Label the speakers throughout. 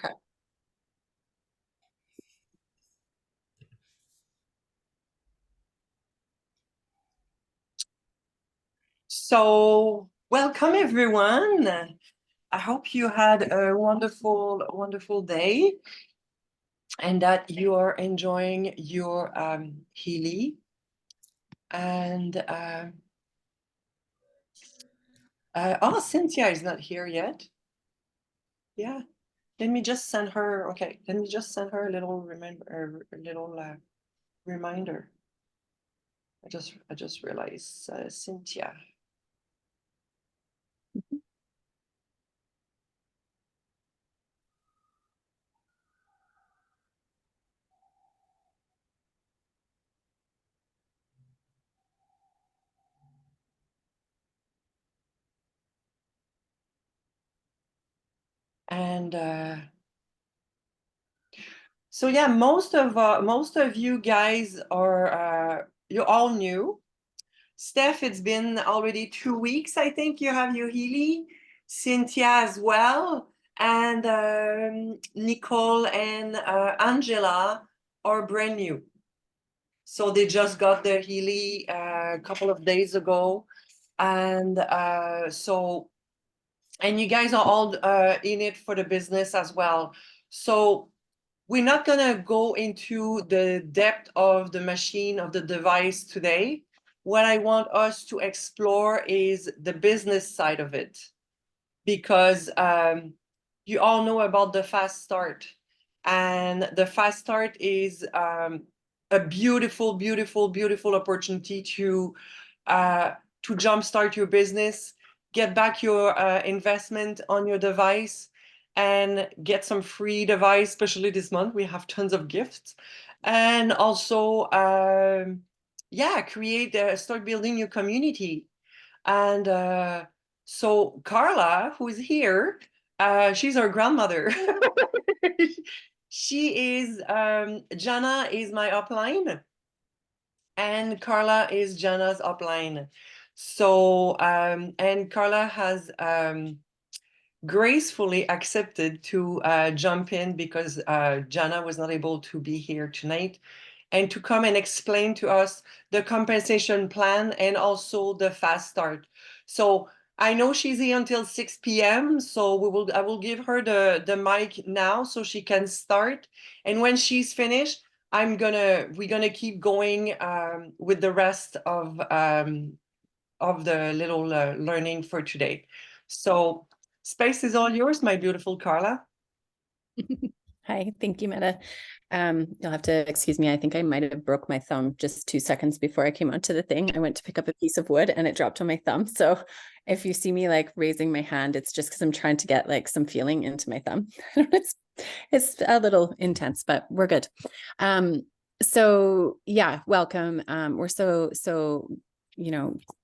Speaker 1: Okay. So, welcome everyone. I hope you had a wonderful day and that you are enjoying your Healy. And Cynthia is not here yet. Yeah, let me just send her. Okay, let me just send her a little reminder. I just realized Cynthia. And so yeah, most of you guys are you're all new. Steph, it's been already 2 weeks. I think you have your Healy, Cynthia as well, and Nicole and Angela are brand new. So they just got their Healy a couple of days ago, and and you guys are all in it for the business as well. So we're not gonna go into the depth of the machine, of the device today. What I want us to explore is the business side of it, because you all know about the fast start, and the fast start is a beautiful opportunity to jumpstart your business, get back your investment on your device, and get some free device. Especially this month, we have tons of gifts, and also start building your community. And so Carla, who's here, she's our grandmother. She is Jana is my upline, and Carla is Jana's upline. So and Carla has gracefully accepted to jump in because Jana was not able to be here tonight, and to come and explain to us the compensation plan and also the fast start. So I know she's here until 6 p.m. So I will give her the mic now so she can start. And when she's finished, we're gonna keep going with the rest of the little learning for today. So space is all yours, my beautiful Carla.
Speaker 2: Hi, thank you, Meta. You'll have to excuse me. I think I might have broke my thumb just 2 seconds before I came onto the thing. I went to pick up a piece of wood and it dropped on my thumb. So if you see me like raising my hand, it's just because I'm trying to get like some feeling into my thumb. It's a little intense, but we're good. So yeah, welcome. We're so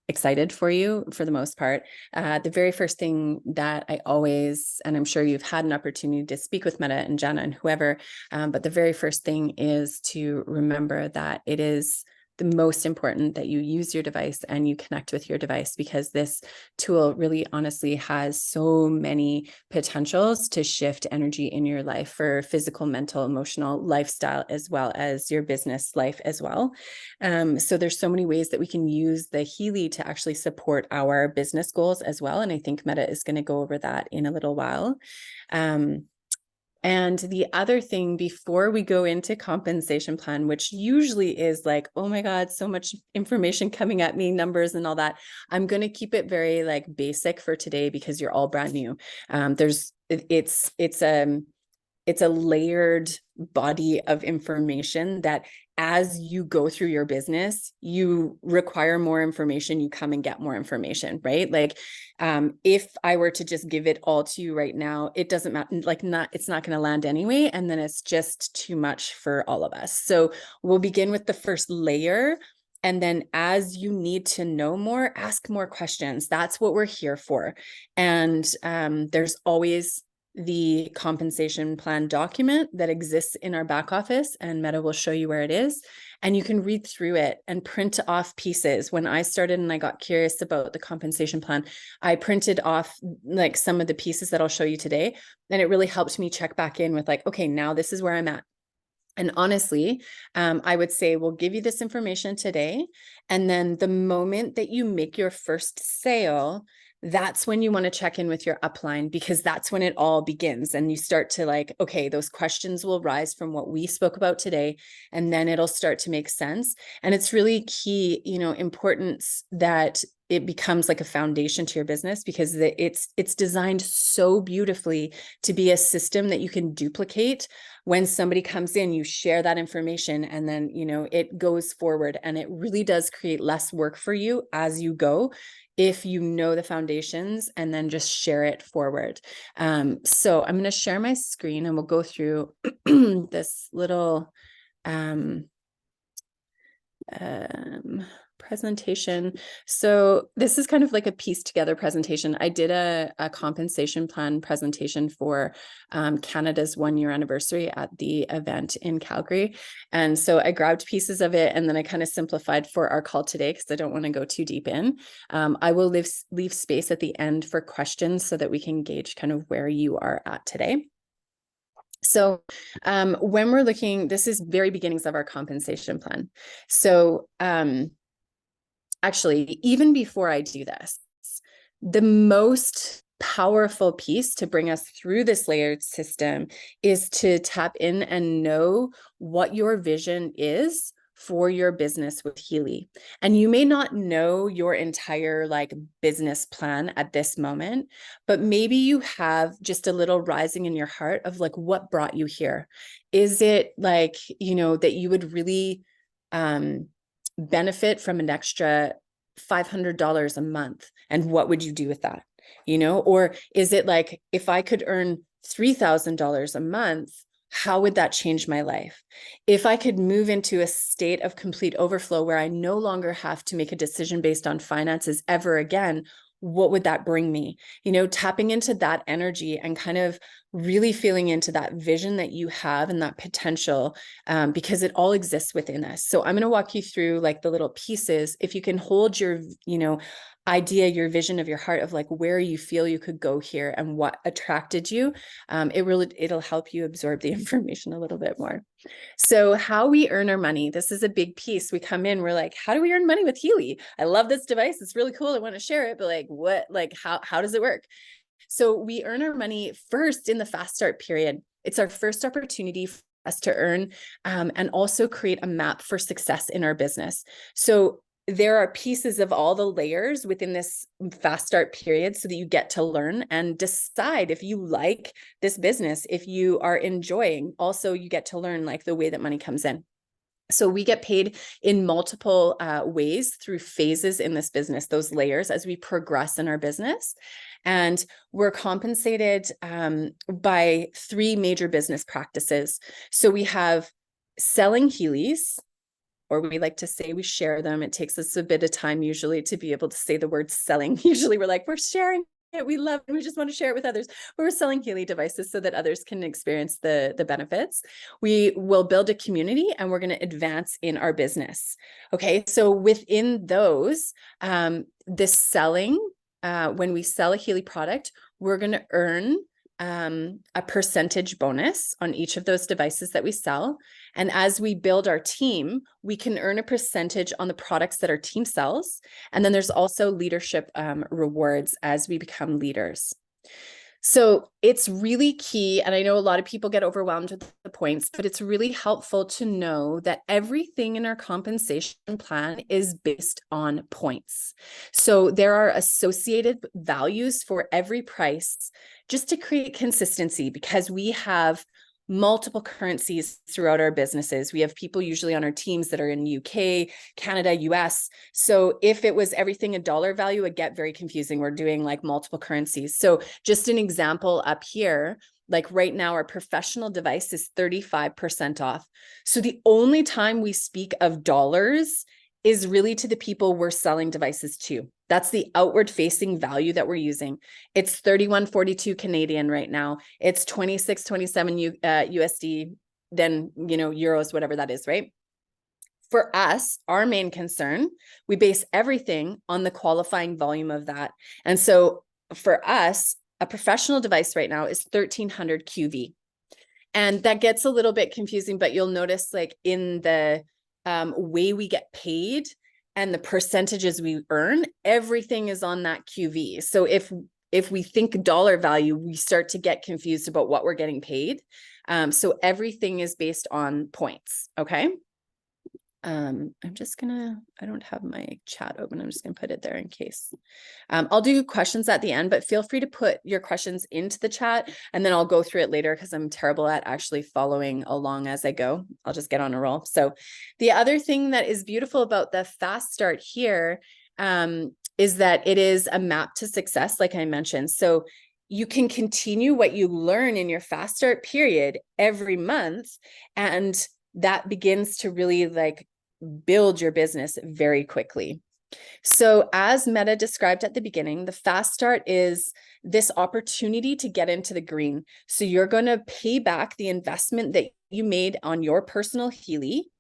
Speaker 2: excited for you for the most part. The very first thing that I always, and I'm sure you've had an opportunity to speak with Meta and Jana and whoever, but the very first thing is to remember that it is the most important that you use your device and you connect with your device, because this tool really honestly has so many potentials to shift energy in your life for physical, mental, emotional, lifestyle, as well as your business life as well. So there's so many ways that we can use the Healy to actually support our business goals as well. And I think Meta is going to go over that in a little while. And the other thing before we go into compensation plan, which usually is like, oh my God, so much information coming at me, numbers and all that. I'm going to keep it very like basic for today because you're all brand new. It's a layered body of information that as you go through your business, you require more information, you come and get more information, right? Like, if I were to just give it all to you right now, it doesn't matter, it's not going to land anyway. And then it's just too much for all of us. So we'll begin with the first layer. And then as you need to know more, ask more questions. That's what we're here for. And there's always the compensation plan document that exists in our back office, and Meta will show you where it is. And you can read through it and print off pieces. When I started and I got curious about the compensation plan, I printed off like some of the pieces that I'll show you today. And it really helped me check back in with like, okay, now this is where I'm at. And honestly, I would say we'll give you this information today. And then the moment that you make your first sale, that's when you want to check in with your upline, because that's when it all begins. And you start to like, okay, those questions will rise from what we spoke about today, and then it'll start to make sense. And it's really key, importance that it becomes like a foundation to your business, because it's designed so beautifully to be a system that you can duplicate. When somebody comes in, you share that information, and then, it goes forward, and it really does create less work for you as you go, if you know the foundations and then just share it forward. So I'm going to share my screen and we'll go through this little presentation. So this is kind of like a pieced together presentation. I did a compensation plan presentation for Canada's 1-year anniversary at the event in Calgary. And so I grabbed pieces of it, and then I kind of simplified for our call today because I don't want to go too deep in. I will leave space at the end for questions so that we can gauge kind of where you are at today. So when we're looking, this is very beginnings of our compensation plan. So actually, even before I do this, the most powerful piece to bring us through this layered system is to tap in and know what your vision is for your business with Healy. And you may not know your entire like business plan at this moment, but maybe you have just a little rising in your heart of like, what brought you here? Is it like, that you would really benefit from an extra $500 a month? And what would you do with that? Or is it like, if I could earn $3,000 a month, how would that change my life? If I could move into a state of complete overflow where I no longer have to make a decision based on finances ever again, what would that bring me? Tapping into that energy and kind of really feeling into that vision that you have and that potential, because it all exists within us. So I'm going to walk you through like the little pieces. If you can hold your, idea, your vision of your heart of like where you feel you could go here and what attracted you, it'll help you absorb the information a little bit more. So how we earn our money, this is a big piece. We come in, we're like, how do we earn money with Healy? I love this device. It's really cool. I want to share it, but like, how does it work? So we earn our money first in the fast start period. It's our first opportunity for us to earn, and also create a map for success in our business. So there are pieces of all the layers within this fast start period so that you get to learn and decide if you like this business, if you are enjoying. Also, you get to learn like the way that money comes in. So we get paid in multiple ways through phases in this business, those layers as we progress in our business. And we're compensated by 3 major business practices. So we have selling Heelys, or we like to say we share them. It takes us a bit of time usually to be able to say the word selling. Usually we're like, we're sharing it, we love it, we just want to share it with others. But we're selling Healy devices so that others can experience the benefits. We will build a community and we're going to advance in our business. Okay, so within those, this selling, when we sell a Healy product, we're going to earn a percentage bonus on each of those devices that we sell. And as we build our team, we can earn a percentage on the products that our team sells. And then there's also leadership rewards as we become leaders. So it's really key. And I know a lot of people get overwhelmed with the points, but it's really helpful to know that everything in our compensation plan is based on points. So there are associated values for every price just to create consistency, because we have multiple currencies throughout our businesses. We have people usually on our teams that are in UK, Canada, US. So if it was everything a dollar value, it'd get very confusing. We're doing like multiple currencies. So just an example up here, like right now, our professional device is 35% off. So the only time we speak of dollars is really to the people we're selling devices to. That's the outward facing value that we're using. It's 31.42 Canadian right now. It's 26.27 USD, then, euros, whatever that is, right? For us, our main concern, we base everything on the qualifying volume of that. And so for us, a professional device right now is 1300 QV. And that gets a little bit confusing, but you'll notice like in the way we get paid and the percentages we earn, everything is on that QV. So if we think dollar value, we start to get confused about what we're getting paid. So everything is based on points. Okay. I don't have my chat open. I'm just gonna put it there in case. I'll do questions at the end, but feel free to put your questions into the chat and then I'll go through it later because I'm terrible at actually following along as I go. I'll just get on a roll. So the other thing that is beautiful about the fast start here is that it is a map to success, like I mentioned. So you can continue what you learn in your fast start period every month, and that begins to really like build your business very quickly. So as Meta described at the beginning, the fast start is this opportunity to get into the green. So you're going to pay back the investment that you made on your personal Healy,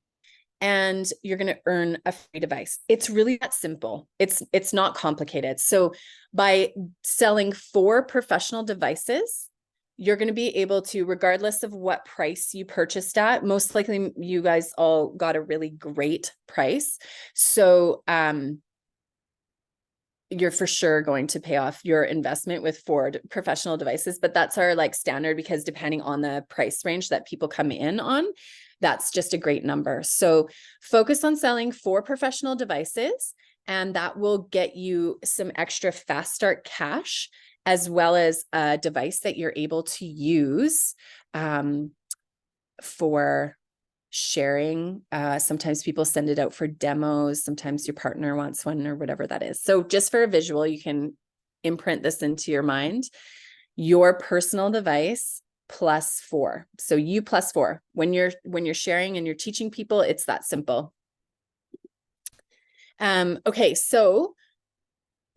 Speaker 2: and you're going to earn a free device. It's really that simple. It's not complicated. So by selling 4 professional devices, you're going to be able to, regardless of what price you purchased at, most likely you guys all got a really great price. So you're for sure going to pay off your investment with 4 professional devices, but that's our like standard, because depending on the price range that people come in on, that's just a great number. So focus on selling 4 professional devices, and that will get you some extra fast start cash, as well as a device that you're able to use for sharing. Sometimes people send it out for demos. Sometimes your partner wants one or whatever that is. So just for a visual, you can imprint this into your mind. Your personal device plus 4. So you plus 4. When you're sharing and you're teaching people, it's that simple. Okay, so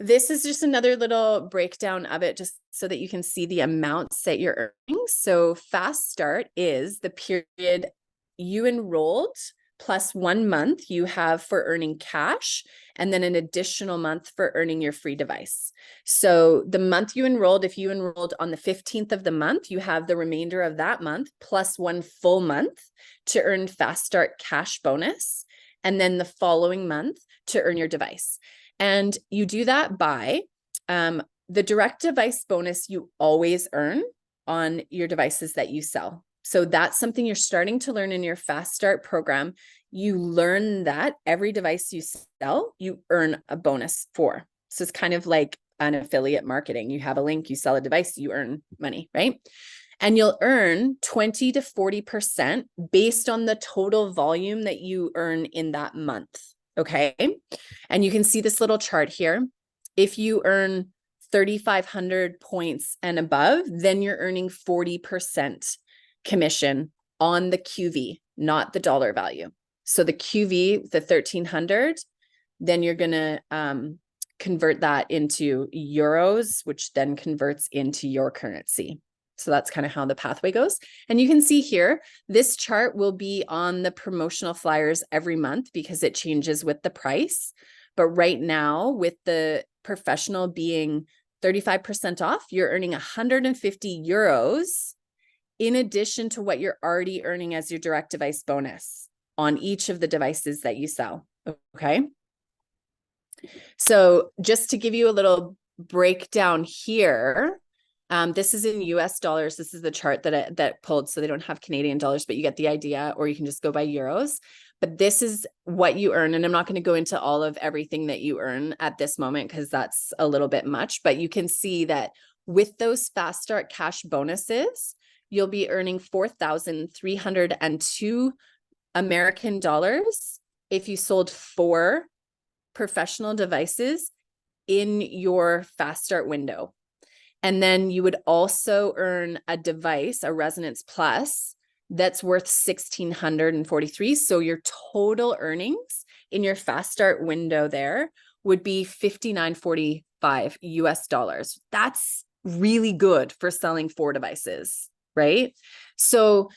Speaker 2: this is just another little breakdown of it, just so that you can see the amounts that you're earning. So fast start is the period you enrolled plus 1 month you have for earning cash, and then an additional month for earning your free device. So the month you enrolled, if you enrolled on the 15th of the month, you have the remainder of that month plus 1 full month to earn fast start cash bonus, and then the following month to earn your device. And you do that by the direct device bonus you always earn on your devices that you sell. So that's something you're starting to learn in your fast start program. You learn that every device you sell, you earn a bonus for. So it's kind of like an affiliate marketing. You have a link, you sell a device, you earn money, right? And you'll earn 20 to 40% based on the total volume that you earn in that month. Okay. And you can see this little chart here. If you earn 3,500 points and above, then you're earning 40% commission on the QV, not the dollar value. So the QV, the 1,300, then you're going to convert that into euros, which then converts into your currency. So that's kind of how the pathway goes. And you can see here, this chart will be on the promotional flyers every month because it changes with the price. But right now, with the professional being 35% off, you're earning 150 euros in addition to what you're already earning as your direct device bonus on each of the devices that you sell. Okay. So just to give you a little breakdown here, this is in US dollars. This is the chart that pulled, so they don't have Canadian dollars, but you get the idea, or you can just go by euros. But this is what you earn. And I'm not going to go into all of everything that you earn at this moment because that's a little bit much, but you can see that with those fast start cash bonuses, you'll be earning 4,302 American dollars if you sold 4 professional devices in your fast start window. And then you would also earn a device, a Resonance Plus, that's worth 1,643. So your total earnings in your fast start window there would be $59.45 US. That's really good for selling 4 devices, right? So,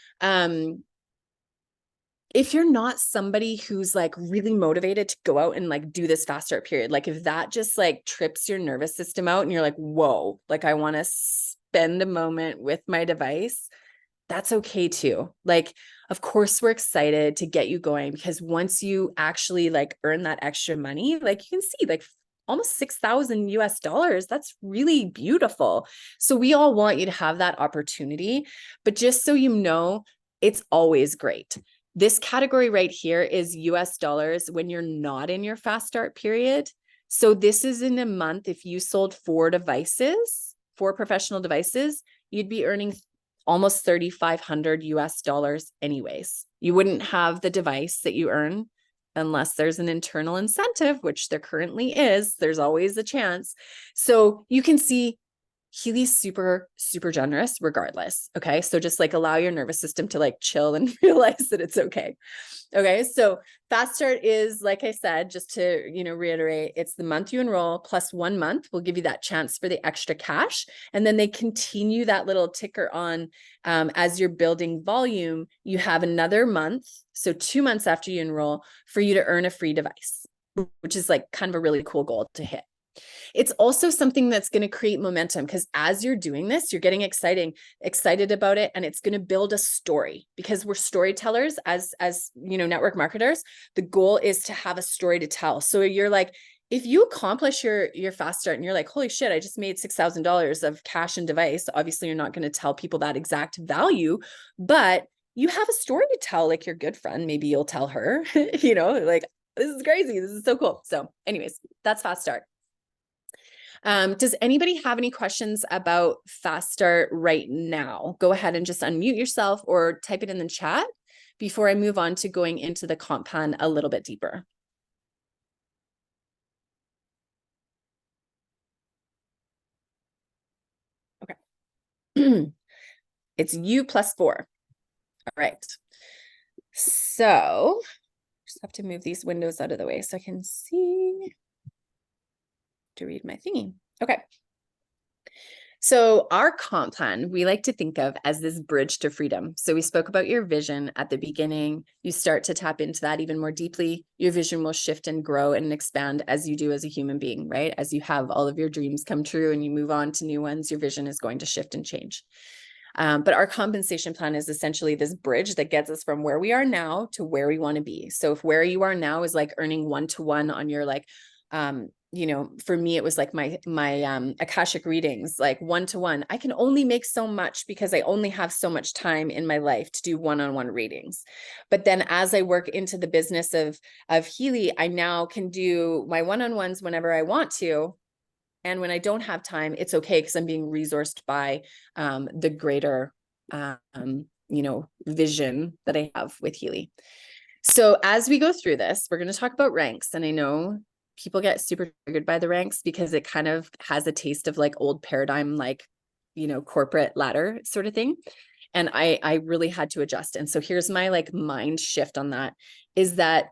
Speaker 2: if you're not somebody who's like really motivated to go out and like do this fast start period, like if that just like trips your nervous system out and you're like, whoa, like I want to spend a moment with my device, that's okay too. Like, of course, we're excited to get you going, because once you actually like earn that extra money, like you can see like almost $6,000 US, that's really beautiful. So we all want you to have that opportunity, but just so you know, it's always great. This category right here is US dollars when you're not in your fast start period. So this is in a month, if you sold 4 devices, 4 professional devices, you'd be earning almost $3,500 US anyways. You wouldn't have the device that you earn unless there's an internal incentive, which there currently is. There's always a chance. So you can see Healy's super, super generous regardless. Okay. So just like allow your nervous system to like chill and realize that it's okay. Okay. So fast start is, like I said, just to, reiterate, it's the month you enroll plus 1 month will give you that chance for the extra cash. And then they continue that little ticker on as you're building volume, you have another month. So 2 months after you enroll for you to earn a free device, which is like kind of a really cool goal to hit. It's also something that's going to create momentum, because as you're doing this, you're getting excited about it, and it's going to build a story, because we're storytellers as network marketers. The goal is to have a story to tell. So you're like, if you accomplish your fast start and you're like, holy shit, I just made $6,000 of cash and device. Obviously, you're not going to tell people that exact value, but you have a story to tell, like your good friend. Maybe you'll tell her, like, this is crazy. This is so cool. So anyways, that's fast start. Does anybody have any questions about fast start right now? Go ahead and just unmute yourself or type it in the chat before I move on to going into the comp plan a little bit deeper. Okay. It's U plus 4. All right. So just have to move these windows out of the way so I can see to read my thingy. Okay. So our comp plan, we like to think of as this bridge to freedom. So we spoke about your vision at the beginning. You start to tap into that even more deeply. Your vision will shift and grow and expand as you do as a human being, right? As you have all of your dreams come true and you move on to new ones, your vision is going to shift and change. But our compensation plan is essentially this bridge that gets us from where we are now to where we want to be. So if where you are now is like earning 1-to-1 on your like, for me, it was like my Akashic readings, like 1-to-1. I can only make so much because I only have so much time in my life to do one-on-one readings. But then as I work into the business of Healy, I now can do my one-on-ones whenever I want to. And when I don't have time, it's okay, because I'm being resourced by the greater, vision that I have with Healy. So as we go through this, we're going to talk about ranks. And I know people get super triggered by the ranks because it kind of has a taste of like old paradigm, like, corporate ladder sort of thing. And I really had to adjust. And so here's my like mind shift on that, is that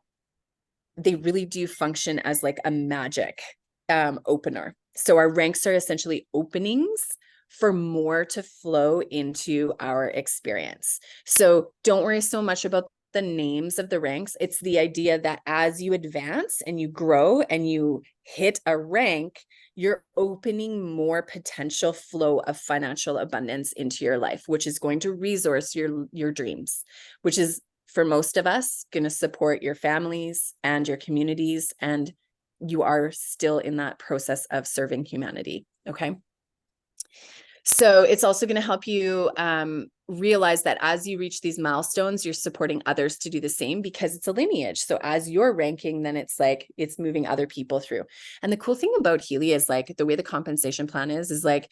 Speaker 2: they really do function as like a magic opener. So our ranks are essentially openings for more to flow into our experience. So don't worry so much about the names of the ranks. It's the idea that as you advance and you grow and you hit a rank, you're opening more potential flow of financial abundance into your life, which is going to resource your dreams, which is for most of us going to support your families and your communities, and you are still in that process of serving humanity. Okay. So it's also going to help you realize that as you reach these milestones, you're supporting others to do the same, because it's a lineage. So as you're ranking, then it's like, it's moving other people through. And the cool thing about Healy is like the way the compensation plan is like,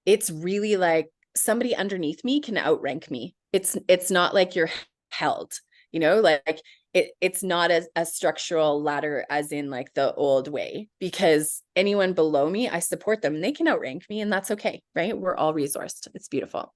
Speaker 2: it's really like somebody underneath me can outrank me. It's not like you're held, like it's not a structural ladder as in like the old way, because anyone below me, I support them and they can outrank me, and that's okay, right? We're all resourced. It's beautiful.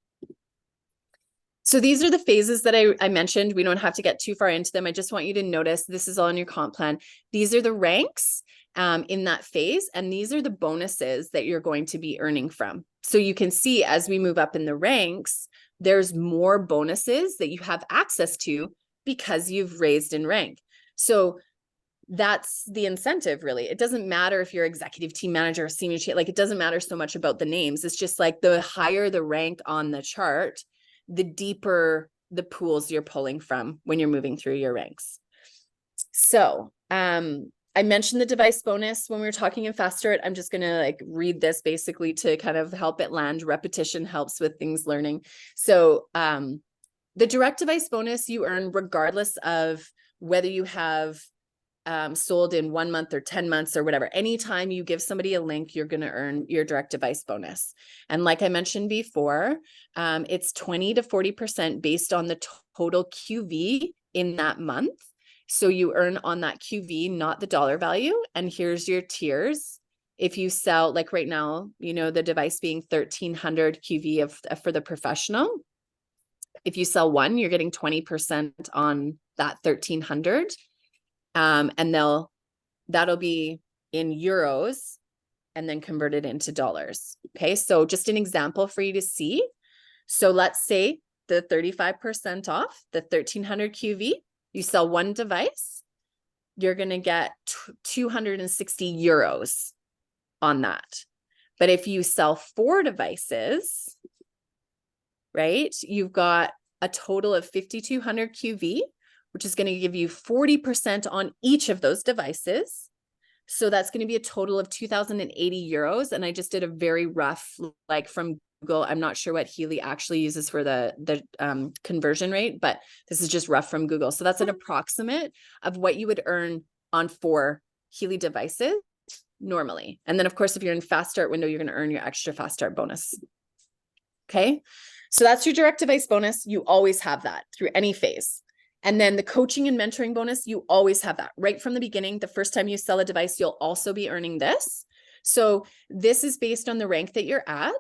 Speaker 2: So these are the phases that I mentioned. We don't have to get too far into them. I just want you to notice this is all in your comp plan. These are the ranks in that phase, and these are the bonuses that you're going to be earning from. So you can see as we move up in the ranks, there's more bonuses that you have access to because you've raised in rank. So that's the incentive, really. It doesn't matter if you're executive team manager or senior team, like it doesn't matter so much about the names. It's just like the higher the rank on the chart, the deeper the pools you're pulling from when you're moving through your ranks. So I mentioned the device bonus when we were talking in Fast Start. I'm just going to like read this basically to kind of help it land. Repetition helps with things learning. So the direct device bonus you earn regardless of whether you have sold in 1 month or 10 months or whatever. Anytime you give somebody a link, you're going to earn your direct device bonus. And like I mentioned before, it's 20 to 40% based on the total QV in that month. So you earn on that QV, not the dollar value. And here's your tiers. If you sell, like right now, you know, the device being 1,300 QV for the professional. If you sell one, you're getting 20% on that 1,300. And that'll be in euros and then converted into dollars. Okay. So just an example for you to see. So let's say the 35% off the 1,300 QV, you sell one device, you're going to get 260 euros on that. But if you sell 4 devices, right, you've got a total of 5,200 QV, which is going to give you 40% on each of those devices. So that's going to be a total of 2,080 euros. And I just did a very rough, like from Google. I'm not sure what Healy actually uses for the conversion rate, but this is just rough from Google. So that's an approximate of what you would earn on 4 Healy devices normally. And then of course, if you're in Fast Start window, you're going to earn your extra Fast Start bonus. Okay. So that's your direct device bonus. You always have that through any phase. And then the coaching and mentoring bonus, you always have that right from the beginning. The first time you sell a device, you'll also be earning this. So this is based on the rank that you're at.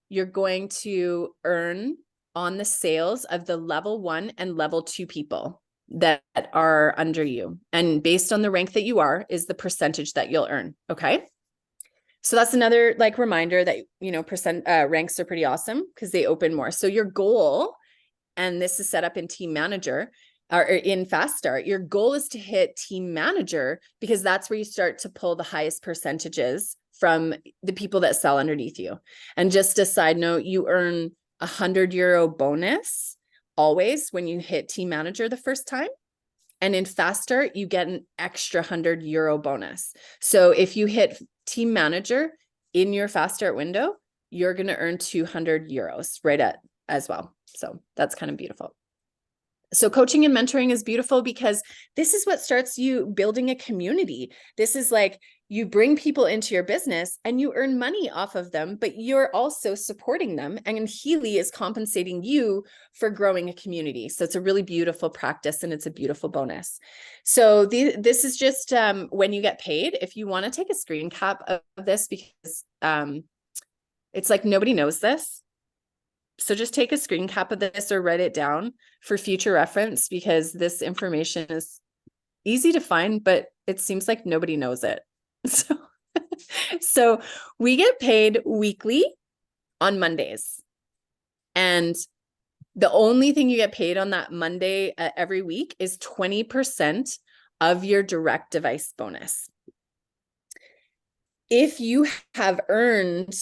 Speaker 2: You're going to earn on the sales of the level 1 and level 2 people that are under you. And based on the rank that you are is the percentage that you'll earn. Okay. So that's another like reminder that, you know, ranks are pretty awesome because they open more. So your goal, and this is set up in Team Manager, or in Fast Start, your goal is to hit Team Manager because that's where you start to pull the highest percentages from the people that sell underneath you. And just a side note, you earn €100 bonus always when you hit Team Manager the first time. And in Fast Start, you get an extra €100 bonus. So if you hit Team Manager in your Fast Start window, you're going to earn €200 right at as well. So that's kind of beautiful. So coaching and mentoring is beautiful because this is what starts you building a community. This is like you bring people into your business and you earn money off of them, but you're also supporting them. And Healy is compensating you for growing a community. So it's a really beautiful practice and it's a beautiful bonus. So this is just when you get paid. If you want to take a screen cap of this because it's like nobody knows this. So just take a screen cap of this or write it down for future reference because this information is easy to find, but it seems like nobody knows it. So we get paid weekly on Mondays. And the only thing you get paid on that Monday every week is 20% of your direct device bonus. If you have earned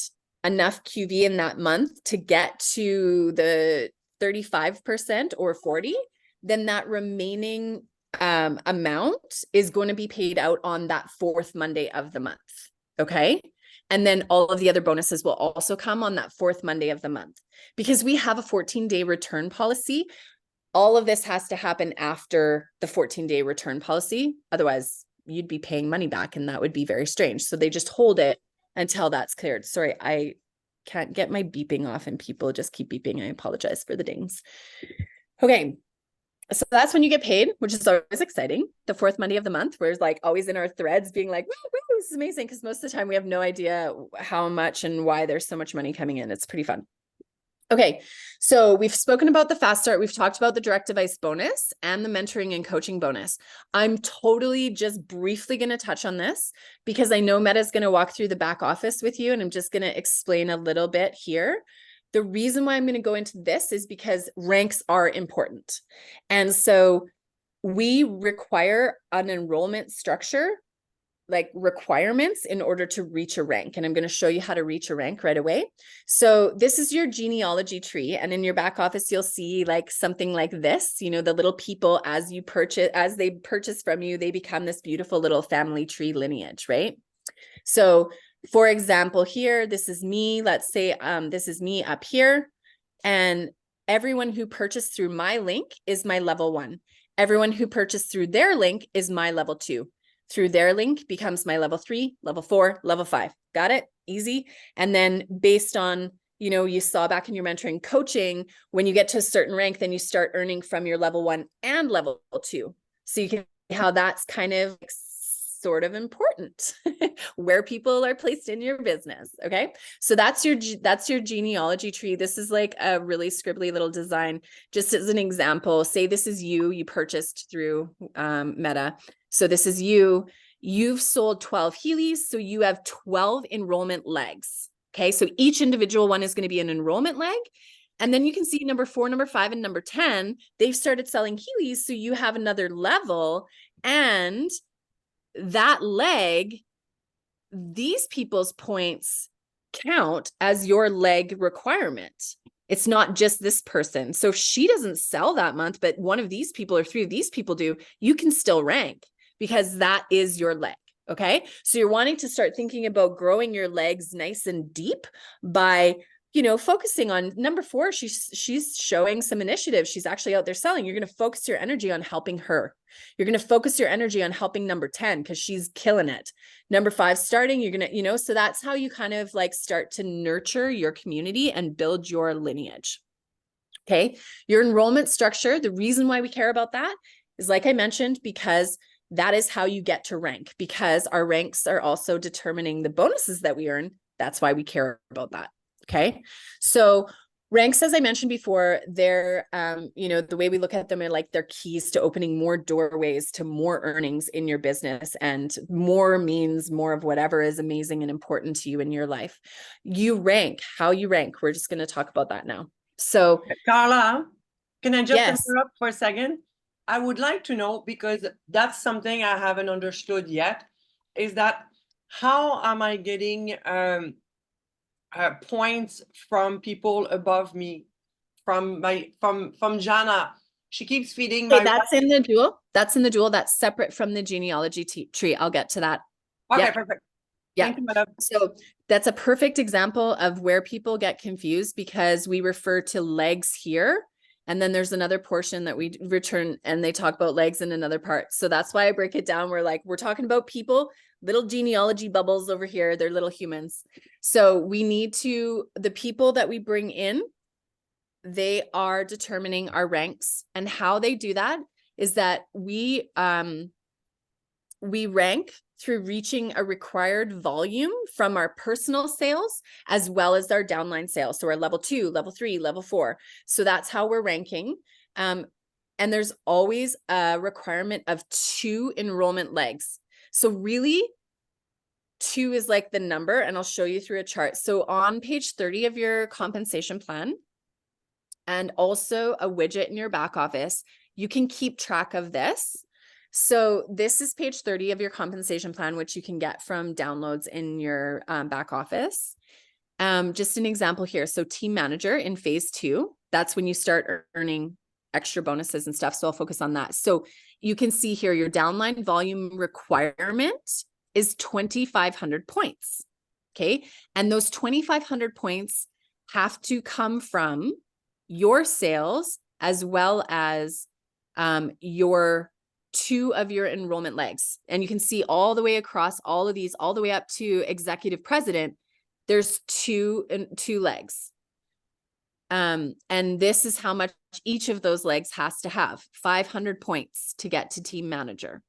Speaker 2: enough QV in that month to get to the 35% or 40, then that remaining amount is going to be paid out on that 4th Monday of the month. Okay. And then all of the other bonuses will also come on that 4th Monday of the month. Because we have a 14-day return policy, all of this has to happen after the 14-day return policy. Otherwise, you'd be paying money back and that would be very strange. So they just hold it until that's cleared. Sorry, I can't get my beeping off and people just keep beeping. I apologize for the dings. Okay. So that's when you get paid, which is always exciting. The 4th Monday of the month, we're like always in our threads being like, woo, woo, this is amazing. Because most of the time we have no idea how much and why there's so much money coming in. It's pretty fun. Okay, so we've spoken about the fast start. We've talked about the direct device bonus and the mentoring and coaching bonus. I'm totally just briefly going to touch on this because I know Meta's going to walk through the back office with you, and I'm just going to explain a little bit here. The reason why I'm going to go into this is because ranks are important. And so we require an enrollment structure, like requirements, in order to reach a rank. And I'm going to show you how to reach a rank right away. So this is your genealogy tree. And in your back office, you'll see like something like this, you know, the little people as they purchase from you, they become this beautiful little family tree lineage, right? So for example, here, this is me. Let's say this is me up here. And everyone who purchased through my link is my level 1. Everyone who purchased through their link is my level 2. Through their link becomes my level 3, level 4, level 5. Got it? Easy. And then based on, you know, you saw back in your mentoring coaching, when you get to a certain rank, then you start earning from your level 1 and level 2. So you can see how that's kind of sort of important where people are placed in your business. Okay. So that's your genealogy tree. This is like a really scribbly little design, just as an example. Say this is you purchased through Meta. So this is you've sold 12 Healys. So you have 12 enrollment legs. Okay. So each individual one is going to be an enrollment leg. And then you can see number 4, number 5, and number 10, they've started selling Healys. So you have another level, and that leg, these people's points count as your leg requirement. It's not just this person. So if she doesn't sell that month, but one of these people or 3 of these people do, you can still rank because that is your leg. Okay. So you're wanting to start thinking about growing your legs nice and deep by, you know, focusing on number 4. She's showing some initiative. She's actually out there selling. You're going to focus your energy on helping her. You're going to focus your energy on helping number 10 because she's killing it. Number 5 starting, you're going to, you know, so that's how you kind of like start to nurture your community and build your lineage. Okay. Your enrollment structure, the reason why we care about that is, like I mentioned, because that is how you get to rank, because our ranks are also determining the bonuses that we earn. That's why we care about that. Okay. So ranks, as I mentioned before, they're, you know, the way we look at them are like they're keys to opening more doorways to more earnings in your business, and more means more of whatever is amazing and important to you in your life. You rank, how you rank. We're just going to talk about that now. So
Speaker 1: Carla, can I just
Speaker 2: yes.
Speaker 1: interrupt for a second? I would like to know, because that's something I haven't understood yet, is that how am I getting points from people above me, from Jana? She keeps feeding my.
Speaker 2: Okay, that's in the dual. That's in the dual. That's separate from the genealogy tree. I'll get to that.
Speaker 1: Okay,
Speaker 2: Yep.
Speaker 1: perfect.
Speaker 2: Yeah.
Speaker 1: Thank you, madam.
Speaker 2: So that's a perfect example of where people get confused, because we refer to legs here, and then there's another portion that we return and they talk about legs in another part. So that's why I break it down. We're talking about people, little genealogy bubbles over here. They're little humans. So we need to, the people that we bring in, they are determining our ranks, and how they do that is that we rank through reaching a required volume from our personal sales as well as our downline sales. So we're level 2, level 3, level 4. So that's how we're ranking. And there's always a requirement of 2 enrollment legs. So really 2 is like the number, and I'll show you through a chart. So on page 30 of your compensation plan, and also a widget in your back office, you can keep track of this. So this is page 30 of your compensation plan, which you can get from downloads in your back office. Just an example here. So team manager in phase 2, that's when you start earning extra bonuses and stuff. So I'll focus on that. So you can see here, your downline volume requirement is 2,500 points. Okay. And those 2,500 points have to come from your sales as well as your 2 of your enrollment legs. And you can see all the way across all of these, all the way up to executive president, there's 2 legs. And this is how much each of those legs has to have, 500 points to get to team manager.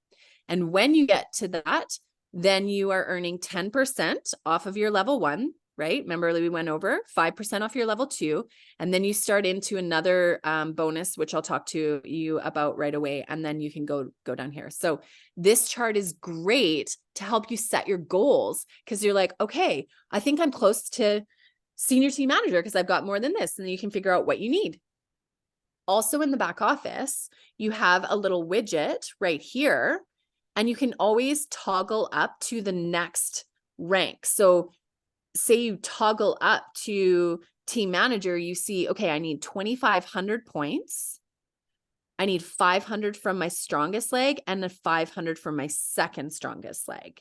Speaker 2: And when you get to that, then you are earning 10% off of your level 1. right? Remember we went over 5% off your level 2, and then you start into another bonus, which I'll talk to you about right away. And then you can go down here. So this chart is great to help you set your goals, because you're like, okay, I think I'm close to senior team manager because I've got more than this. And then you can figure out what you need. Also in the back office, you have a little widget right here, and you can always toggle up to the next rank. So say you toggle up to team manager, you see, okay, I need 2,500 points. I need 500 from my strongest leg and a 500 from my second strongest leg,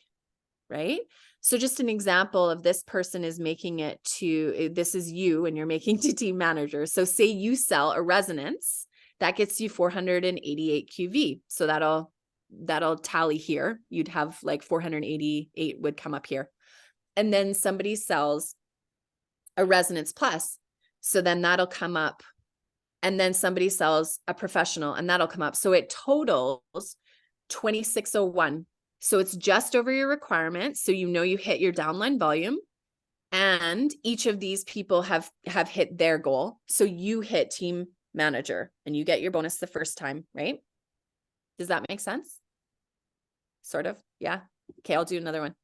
Speaker 2: right? So just an example of this person is making it to, this is you and you're making to team manager. So say you sell a resonance, that gets you 488 QV. So that'll tally here. You'd have like 488 would come up here. And then somebody sells a resonance plus. So then that'll come up. And then somebody sells a professional and that'll come up. So it totals 2601. So it's just over your requirement. So you know you hit your downline volume, and each of these people have hit their goal. So you hit team manager and you get your bonus the first time, right? Does that make sense? Sort of. Yeah. Okay, I'll do another one.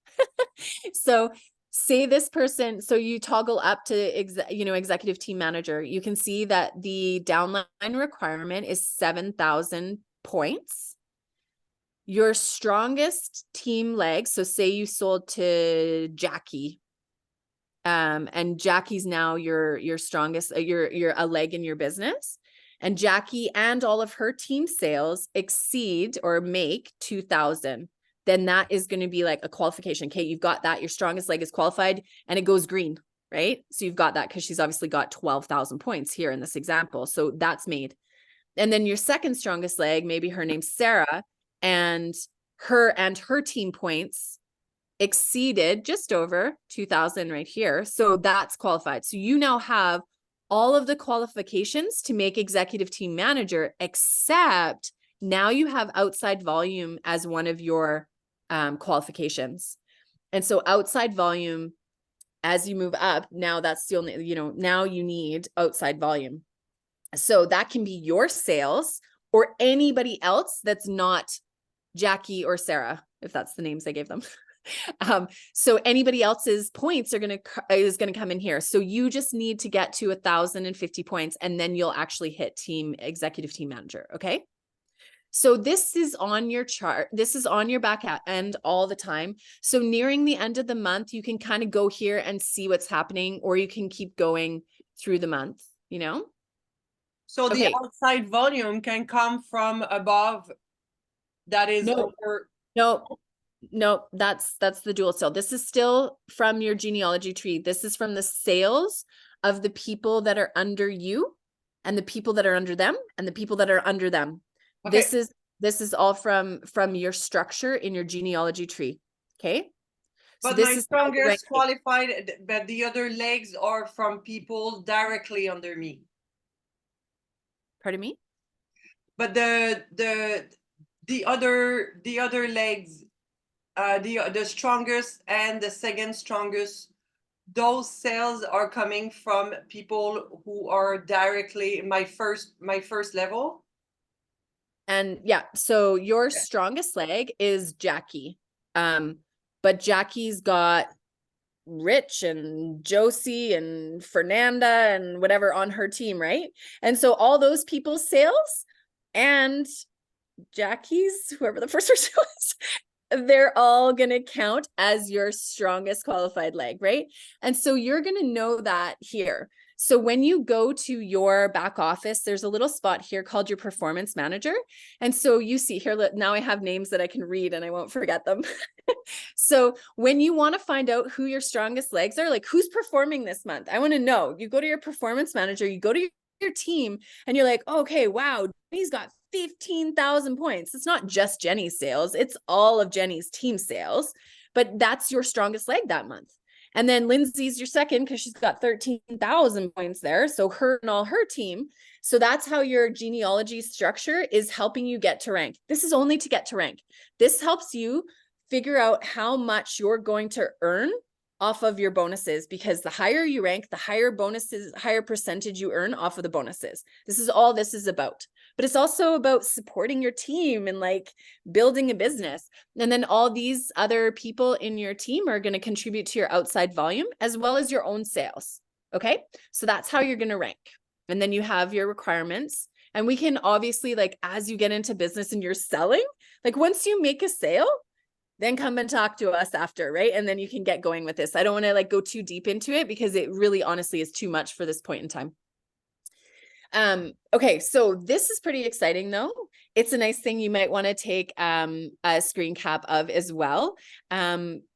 Speaker 2: So say this person, so you toggle up to executive team manager. You can see that the downline requirement is 7,000 points. Your strongest team leg, so say you sold to Jackie, and Jackie's now your strongest, you're a leg in your business, and Jackie and all of her team sales exceed or make 2,000. Then that is going to be like a qualification. Okay, you've got that. Your strongest leg is qualified and it goes green, right? So you've got that because she's obviously got 12,000 points here in this example. So that's made. And then your second strongest leg, maybe her name's Sarah, and her team points exceeded just over 2,000 right here. So that's qualified. So you now have all of the qualifications to make executive team manager, except now you have outside volume as one of your qualifications. And so outside volume, as you move up, now that's the only, now you need outside volume. So that can be your sales or anybody else that's not Jackie or Sarah, if that's the names I gave them. So anybody else's points is going to come in here. So you just need to get to 1,050 points, and then you'll actually hit executive team manager. Okay. So this is on your chart. This is on your back end all the time. So nearing the end of the month, you can kind of go here and see what's happening, or you can keep going through the month,
Speaker 1: So the
Speaker 2: Okay.
Speaker 1: outside volume can come from above. That is over.
Speaker 2: No, that's the dual sale. This is still from your genealogy tree. This is from the sales of the people that are under you, and the people that are under them, and the people that are under them. Okay. This is all from your structure in your genealogy tree. Okay.
Speaker 1: But so my strongest qualified, but the other legs are from people directly under me.
Speaker 2: Pardon me?
Speaker 1: But the other legs, the strongest and the second strongest, those sales are coming from people who are directly my first level.
Speaker 2: And yeah, so your strongest leg is Jackie. But Jackie's got Rich and Josie and Fernanda and whatever on her team, right? And so all those people's sales and Jackie's, whoever the first person was, they're all going to count as your strongest qualified leg, right? And so you're going to know that here. So when you go to your back office, there's a little spot here called your performance manager. And so you see here, now I have names that I can read and I won't forget them. So when you want to find out who your strongest legs are, like who's performing this month, I want to know. You go to your performance manager, you go to your team, and you're like, oh, okay, wow, Jenny's got 15,000 points. It's not just Jenny's sales, it's all of Jenny's team sales, but that's your strongest leg that month. And then Lindsay's your second because she's got 13,000 points there. So her and all her team. So that's how your genealogy structure is helping you get to rank. This is only to get to rank. This helps you figure out how much you're going to earn off of your bonuses, because the higher you rank, the higher bonuses, higher percentage you earn off of the bonuses. This is all this is about. But it's also about supporting your team and like building a business. And then all these other people in your team are going to contribute to your outside volume as well as your own sales. Okay. So that's how you're going to rank. And then you have your requirements. And we can obviously, like, as you get into business and you're selling, like once you make a sale, then come and talk to us after, right? And then you can get going with this. I don't want to like go too deep into it because it really honestly is too much for this point in time. Okay, so this is pretty exciting though. It's a nice thing you might want to take a screen cap of as well,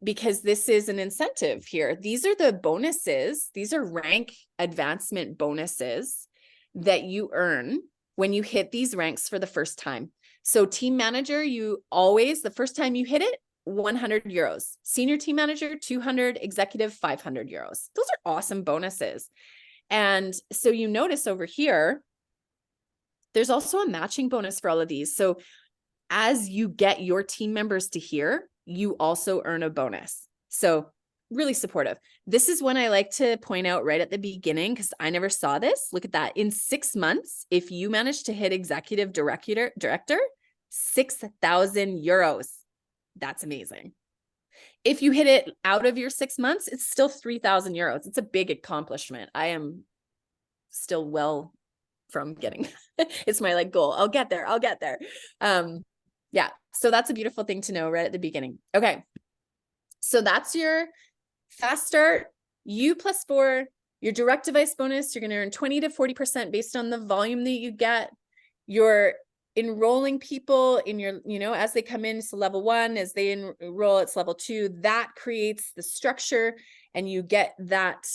Speaker 2: because this is an incentive here. These are the bonuses. These are rank advancement bonuses that you earn when you hit these ranks for the first time. So team manager, you always, the first time you hit it, 100 euros. Senior team manager, 200, executive, 500 euros. Those are awesome bonuses. And so you notice over here, there's also a matching bonus for all of these. So as you get your team members to here, you also earn a bonus. So really supportive. This is one I like to point out right at the beginning because I never saw this. Look at that. In 6 months, if you manage to hit executive director, 6,000 euros. That's amazing. If you hit it out of your 6 months, it's still 3,000 euros. It's a big accomplishment. I am still well from getting, it's my like goal. I'll get there. Yeah. So that's a beautiful thing to know right at the beginning. Okay. So that's your fast start, U +4, your direct device bonus. You're going to earn 20 to 40% based on the volume that you get. You're enrolling people in your, as they come in, it's level 1, as they enroll, it's level 2. That creates the structure, and you get that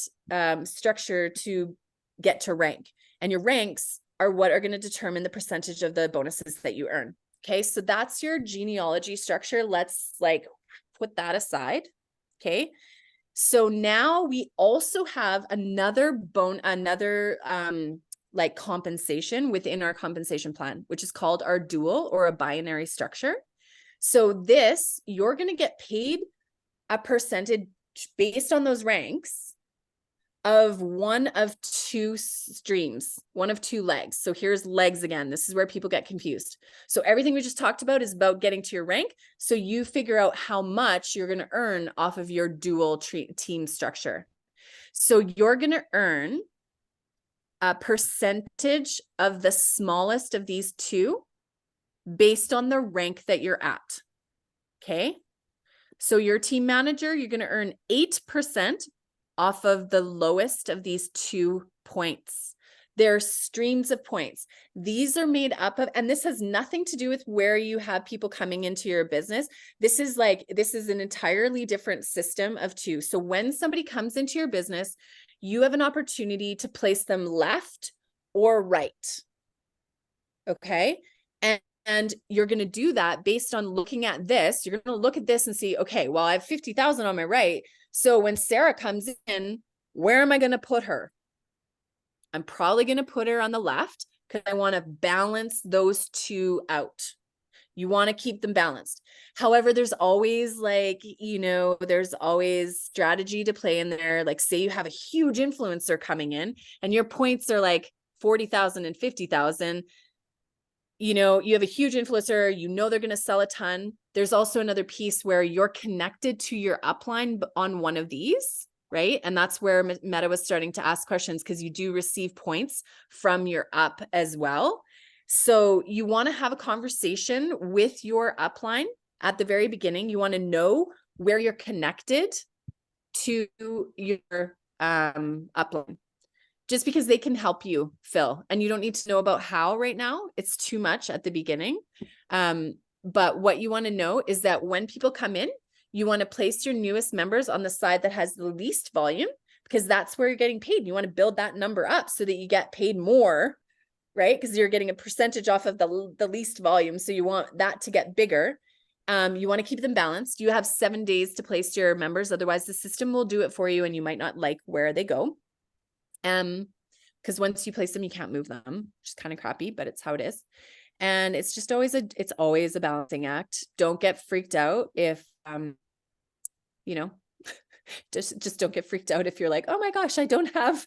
Speaker 2: structure to get to rank. And your ranks are what are going to determine the percentage of the bonuses that you earn. Okay, so that's your genealogy structure. Let's like put that aside. Okay, so now we also have another like compensation within our compensation plan, which is called our dual or a binary structure. So this, you're going to get paid a percentage based on those ranks of one of 2 streams, one of 2 legs. So here's legs again. This is where people get confused. So everything we just talked about is about getting to your rank. So you figure out how much you're going to earn off of your dual team structure. So you're going to earn a percentage of the smallest of these 2 based on the rank that you're at. Okay. So your team manager, you're going to earn 8% off of the lowest of these 2 points. They're streams of points. These are made up of, and this has nothing to do with where you have people coming into your business. This is an entirely different system of 2. So when somebody comes into your business, you have an opportunity to place them left or right. Okay. And you're going to do that based on looking at this. You're going to look at this and see, okay, well, I have 50,000 on my right. So when Sarah comes in, where am I going to put her? I'm probably going to put her on the left because I want to balance those 2 out. You want to keep them balanced. However, there's always there's always strategy to play in there. Like say you have a huge influencer coming in and your points are like 40,000 and 50,000. You have a huge influencer, they're going to sell a ton. There's also another piece where you're connected to your upline on one of these, right? And that's where Meta was starting to ask questions because you do receive points from your up as well. So you want to have a conversation with your upline at the very beginning. You want to know where you're connected to your upline, just because they can help you fill, and you don't need to know about how right now. It's too much at the beginning. But what you want to know is that when people come in, you want to place your newest members on the side that has the least volume, because that's where you're getting paid. You want to build that number up so that you get paid more, right? Because you're getting a percentage off of the least volume. So you want that to get bigger. You want to keep them balanced. You have 7 days to place your members. Otherwise, the system will do it for you and you might not like where they go. Because once you place them, you can't move them, which is kind of crappy, but it's how it is. And it's just always a balancing act. Don't get freaked out if, just don't get freaked out if you're like, oh my gosh, I have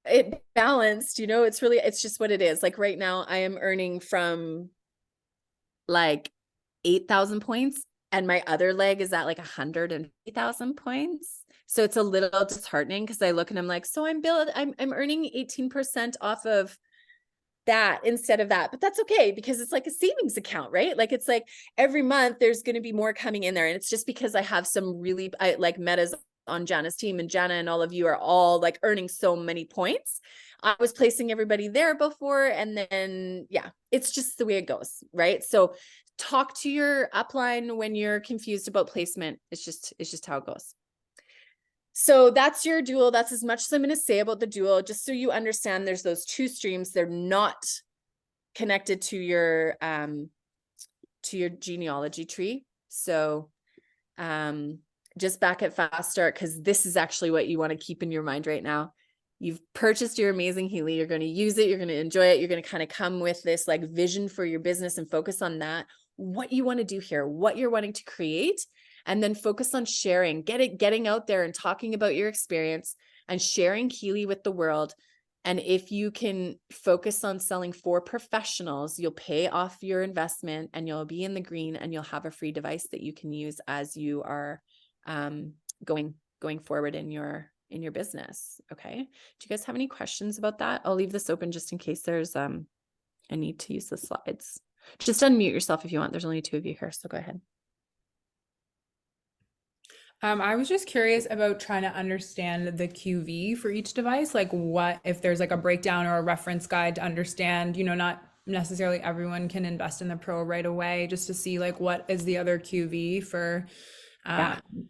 Speaker 2: it balanced, it's just what it is. Like right now I am earning from like 8,000 points and my other leg is at like 150,000 points. So it's a little disheartening because I look and I'm like, so I'm earning 18% off of that instead of that, but that's okay because it's like a savings account, right? Like it's like every month there's going to be more coming in there. And it's just because I have some really like Meta's on Jana's team, and Jana and all of you are all like earning so many points. I was placing everybody there before, and then yeah, it's just the way it goes, right? So talk to your upline when you're confused about placement. It's just how it goes. So that's your dual. That's as much as I'm going to say about the dual, just so you understand there's those two streams. They're not connected to your genealogy tree. So just back at Fast Start, because this is actually what you want to keep in your mind right now. You've purchased your amazing Healy. You're going to use it. You're going to enjoy it. You're going to kind of come with this like vision for your business and focus on that, what you want to do here, what you're wanting to create, and then focus on sharing, getting out there and talking about your experience and sharing Healy with the world. And if you can focus on selling for professionals, you'll pay off your investment and you'll be in the green and you'll have a free device that you can use as you are going forward in your business. Okay. Do you guys have any questions about that? I'll leave this open just in case there's a need to use the slides. Just unmute yourself if you want. There's only 2 of you here, so go ahead.
Speaker 3: I was just curious about trying to understand the QV for each device, like what if there's like a breakdown or a reference guide to understand, not necessarily everyone can invest in the Pro right away, just to see like what is the other QV for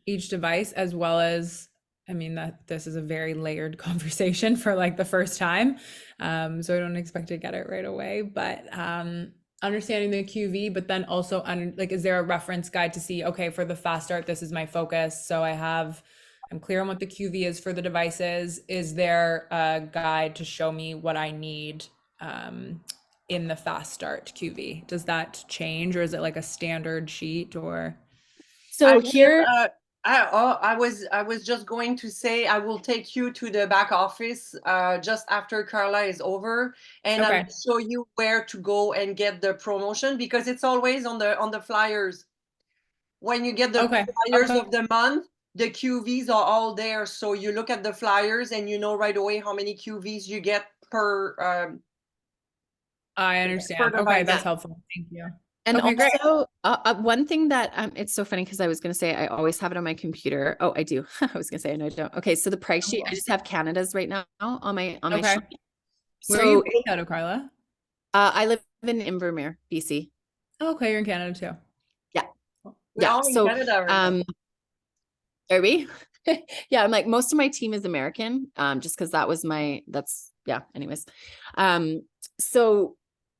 Speaker 3: each device, as well as, I mean, that this is a very layered conversation for like the first time. So I don't expect to get it right away, but understanding the QV, but then also is there a reference guide to see, okay, for the Fast Start, this is my focus. So I'm clear on what the QV is for the devices. Is there a guide to show me what I need in the Fast Start QV? Does that change, or is it like a standard sheet? Or
Speaker 2: so here,
Speaker 1: I was just going to say I will take you to the back office just after Carla is over, and
Speaker 3: Okay.
Speaker 1: I will show you where to go and get the promotion, because it's always on the flyers. When you get the flyers of the month, the QVs are all there, so you look at the flyers and you know right away how many QVs you get per.
Speaker 3: I understand. Okay, that's helpful. Thank you.
Speaker 2: And
Speaker 3: okay,
Speaker 2: also one thing that it's so funny because I was going to say I always have it on my computer. Oh, I do. I was going to say I know I don't. Okay, so the price sheet, I just have Canada's right now on my sheet.
Speaker 3: Where are you based out of, Carla?
Speaker 2: I live in Invermere, BC.
Speaker 3: Oh, okay, you're in Canada too.
Speaker 2: Yeah.
Speaker 1: We're all in Canada right now.
Speaker 2: Are we? Yeah, I'm like, most of my team is American, just because anyways. So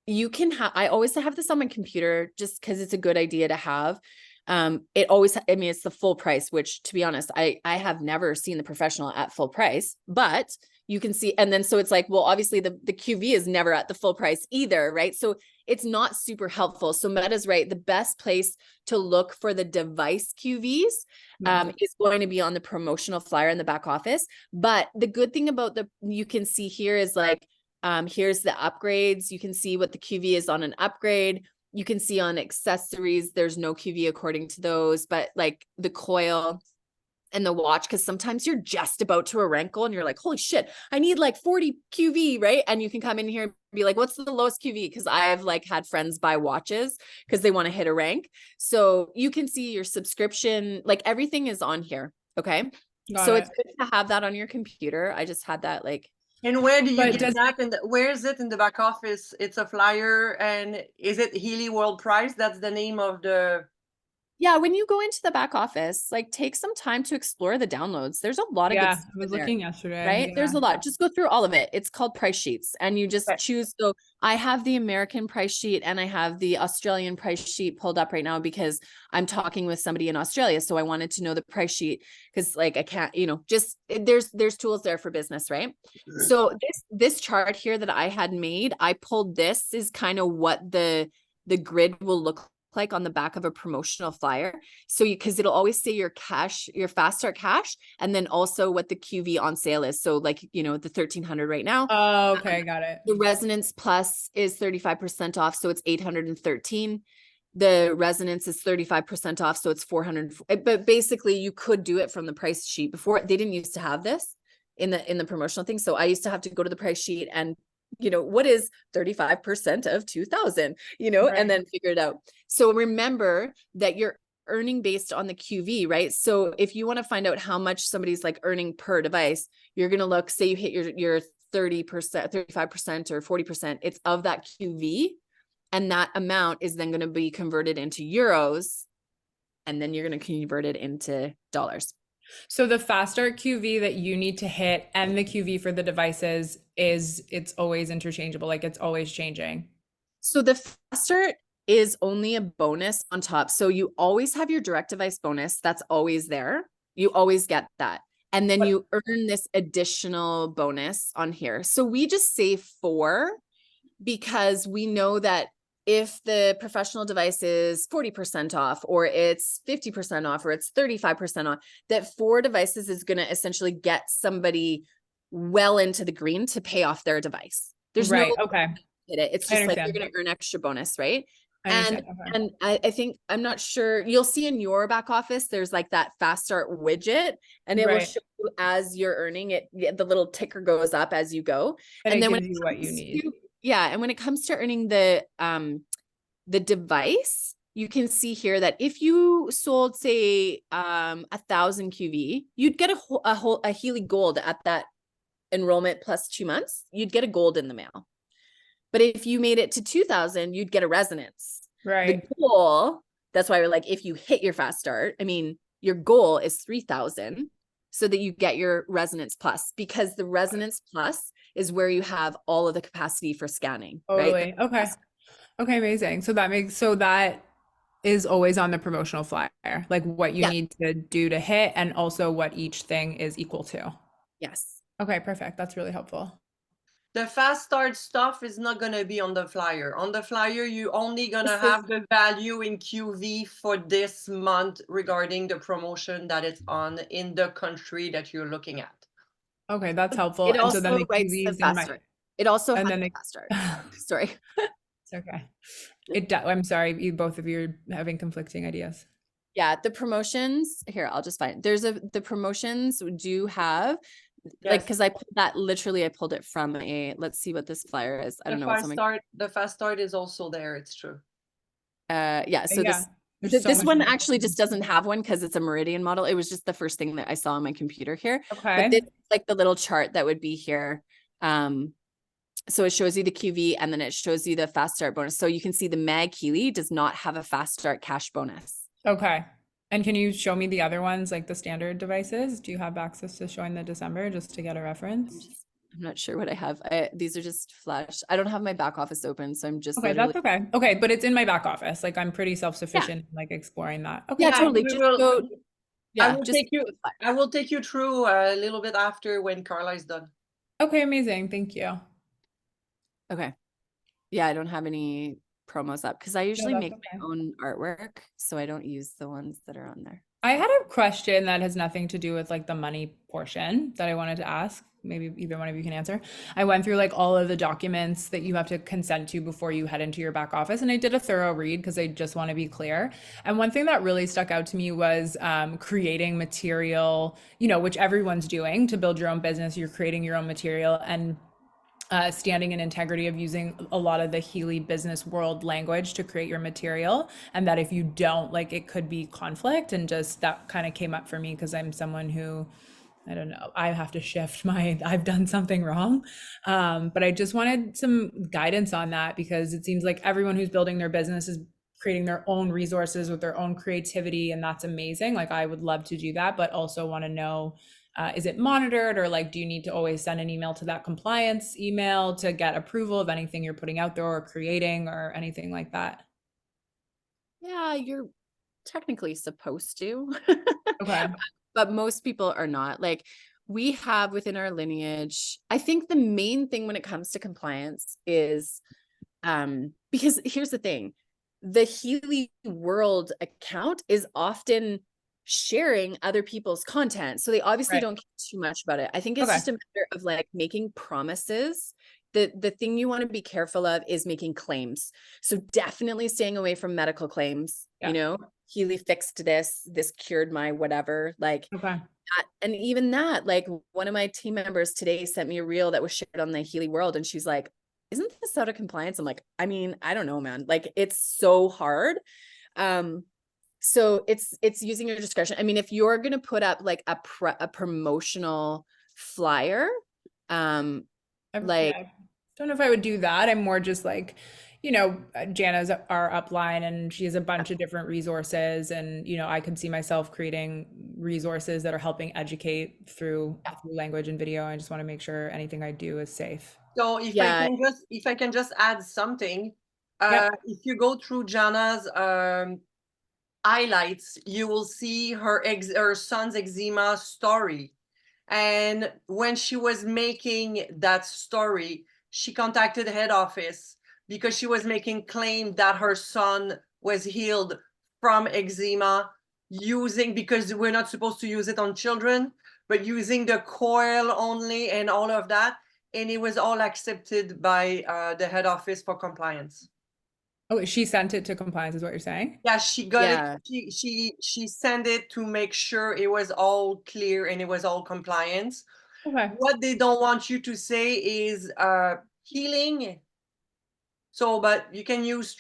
Speaker 2: you can have, I always have this on my computer just because it's a good idea to have. It's the full price, which to be honest, I have never seen the professional at full price, but you can see, and then, so it's like, well, obviously the QV is never at the full price either, right? So it's not super helpful. So Meta's right. The best place to look for the device QVs is going to be on the promotional flyer in the back office. But the good thing about you can see here is like, here's the upgrades. You can see what the QV is on an upgrade. You can see on accessories, there's no QV according to those, but like the coil and the watch, because sometimes you're just about to a wrinkle and you're like, holy shit, I need like 40 QV, right? And you can come in here and be like, what's the lowest QV? Because I've like had friends buy watches because they want to hit a rank. So you can see your subscription, like everything is on here. Okay. It's good to have that on your computer. I just had that like.
Speaker 1: And where do you get that? Where is it in the back office? It's a flyer, and is it Healy World Price? That's the name of the.
Speaker 2: Yeah, when you go into the back office, like take some time to explore the downloads. There's a lot of good stuff
Speaker 3: I was looking yesterday.
Speaker 2: Right? Yeah. There's a lot. Just go through all of it. It's called price sheets, and you just choose. So I have the American price sheet and I have the Australian price sheet pulled up right now because I'm talking with somebody in Australia. So I wanted to know the price sheet because like I can't, there's tools there for business, right? So this chart here that I had made, I pulled, this is kind of what the grid will look like on the back of a promotional flyer. So because it'll always say your cash, your fast start cash, and then also what the QV on sale is. So like, you know, the 1,300 right now.
Speaker 3: Oh, okay, got it.
Speaker 2: The Resonance Plus is 35% off, so it's 813. The Resonance is 35% off, so it's 400. But basically you could do it from the price sheet. Before, they didn't used to have this in the promotional thing. So I used to have to go to the price sheet and, you know, what is 35% of 2,000, you know,
Speaker 3: Right.
Speaker 2: and then figure it out. So remember that you're earning based on the QV, right? So if you want to find out how much somebody's like earning per device, you're going to look, say you hit your 30%, 35% or 40%, it's of that QV. And that amount is then going to be converted into euros. And then you're going to convert it into dollars.
Speaker 3: So the fast start QV that you need to hit and the QV for the devices it's always interchangeable. Like it's always changing.
Speaker 2: So the fast start is only a bonus on top. So you always have your direct device bonus. That's always there. You always get that. And then you earn this additional bonus on here. So we just say 4 because we know that if the professional device is 40% off, or it's 50% off, or it's 35% off, that 4 devices is going to essentially get somebody well into the green to pay off their device. There's
Speaker 3: right.
Speaker 2: no
Speaker 3: Okay.
Speaker 2: it's just like you're going to earn extra bonus, right?
Speaker 3: I
Speaker 2: And
Speaker 3: understand. Okay.
Speaker 2: and I think, I'm not sure, you'll see in your back office, there's like that fast start widget, and it will
Speaker 3: Right.
Speaker 2: show you as you're earning it, the little ticker goes up as you go.
Speaker 3: And
Speaker 2: And
Speaker 3: it
Speaker 2: then when
Speaker 3: gives
Speaker 2: it
Speaker 3: you what you
Speaker 2: comes
Speaker 3: need.
Speaker 2: to, yeah, and when it comes to earning the device, you can see here that if you sold, say, 1,000 QV, you'd get a Healy Gold at that enrollment plus 2 months. You'd get a gold in the mail. But if you made it to 2,000, you'd get a Resonance.
Speaker 3: Right.
Speaker 2: The goal, that's why we're like, if you hit your fast start, I mean, your goal is 3,000 so that you get your Resonance Plus, because the Resonance Plus is where you have all of the capacity for scanning, right?
Speaker 3: Totally. Okay. Okay, amazing. So that is always on the promotional flyer, like what you
Speaker 2: Yeah.
Speaker 3: need to do to hit and also what each thing is equal to.
Speaker 2: Yes.
Speaker 3: Okay, perfect. That's really helpful.
Speaker 1: The fast start stuff is not going to be on the flyer. On the flyer, you only going to
Speaker 2: This
Speaker 1: have the value in QV for this month regarding the promotion that it's on in the country that you're looking at.
Speaker 3: Okay, that's helpful.
Speaker 2: It
Speaker 3: And so
Speaker 2: also
Speaker 3: then the
Speaker 2: writes the
Speaker 3: QVs in
Speaker 2: fast
Speaker 3: my
Speaker 2: start. It also
Speaker 3: and
Speaker 2: has
Speaker 3: then
Speaker 2: the
Speaker 3: the
Speaker 2: fast start. Sorry.
Speaker 3: it's okay. I'm sorry, you both of you are having conflicting ideas.
Speaker 2: Yeah, the promotions here, I'll just find, the promotions do have, like,
Speaker 1: Yes.
Speaker 2: because I pulled it from let's see what this flyer is. I don't know.
Speaker 1: The fast start is also there. It's true.
Speaker 2: Yeah, so
Speaker 3: Yeah. There's so
Speaker 2: this
Speaker 3: much
Speaker 2: one
Speaker 3: more.
Speaker 2: actually just doesn't have one because it's a Meridian model. It was just the first thing that I saw on my computer here.
Speaker 3: Okay.
Speaker 2: But this is like the little chart that would be here. So it shows you the QV and then it shows you the fast start bonus. So you can see the Mag Healy does not have a fast start cash bonus.
Speaker 3: Okay. And can you show me the other ones, like the standard devices? Do you have access to showing the December just to get a reference?
Speaker 2: I'm not sure what I have. These are just flash. I don't have my back office open, so I'm just
Speaker 3: Okay,
Speaker 2: literally.
Speaker 3: that's okay. Okay, but it's in my back office. Like I'm pretty self-sufficient, like exploring that. Okay.
Speaker 2: Yeah,
Speaker 1: Yeah,
Speaker 2: totally.
Speaker 1: we
Speaker 2: Just
Speaker 1: will-
Speaker 2: go.
Speaker 1: I
Speaker 2: Yeah,
Speaker 1: will
Speaker 2: just
Speaker 1: take you. I will take you through a little bit after when Carla is done.
Speaker 3: Okay, amazing. Thank you.
Speaker 2: okay. Yeah, I don't have any promos up because I usually
Speaker 3: that's
Speaker 2: make
Speaker 3: okay.
Speaker 2: my own artwork, so I don't use the ones that are on there.
Speaker 3: I had a question that has nothing to do with like the money portion that I wanted to ask. Maybe either one of you can answer. I went through like all of the documents that you have to consent to before you head into your back office, and I did a thorough read because I just want to be clear. And one thing that really stuck out to me was creating material, which everyone's doing to build your own business. You're creating your own material and standing in integrity of using a lot of the Healy business world language to create your material, and that if you don't, like, it could be conflict. And just that kind of came up for me because I'm someone who, I don't know, I have to shift I've done something wrong. But I just wanted some guidance on that because it seems like everyone who's building their business is creating their own resources with their own creativity, and that's amazing. Like I would love to do that, but also want to know, is it monitored, or like, do you need to always send an email to that compliance email to get approval of anything you're putting out there or creating or anything like that?
Speaker 2: Yeah, you're technically supposed to.
Speaker 3: Okay.
Speaker 2: But most people are not. Like, we have within our lineage, I think the main thing when it comes to compliance is, because here's the thing, the Healy World account is often sharing other people's content. So they obviously
Speaker 3: Right.
Speaker 2: don't care too much about it. I think it's
Speaker 3: Okay.
Speaker 2: just a matter of like making promises. The thing you want to be careful of is making claims. So definitely staying away from medical claims,
Speaker 3: Yeah.
Speaker 2: you know, Healy fixed this cured my whatever, like
Speaker 3: Okay.
Speaker 2: and even that, like one of my team members today sent me a reel that was shared on the Healy World, and she's like, isn't this out of compliance? I'm like, I mean, I don't know, man. Like it's so hard. So it's using your discretion. I mean, if you're gonna put up like a promotional flyer, like
Speaker 3: Yeah, don't know if I would do that. I'm more just like, Jana's our upline and she has a bunch of different resources, and I could see myself creating resources that are helping educate through language and video. I just want to make sure anything I do is safe.
Speaker 1: So
Speaker 2: yeah,
Speaker 1: if I can just add something,
Speaker 3: Yep.
Speaker 1: if you go through Jana's highlights, you will see her son's eczema story. And when she was making that story, she contacted head office because she was making claim that her son was healed from eczema because we're not supposed to use it on children, but using the coil only and all of that. And it was all accepted by the head office for compliance.
Speaker 3: Oh, she sent it to compliance, is what you're saying?
Speaker 1: Yeah, she got
Speaker 2: yeah.
Speaker 1: it. She sent it to make sure it was all clear and it was all compliance.
Speaker 3: Okay.
Speaker 1: What they don't want you to say is healing. So, but you can use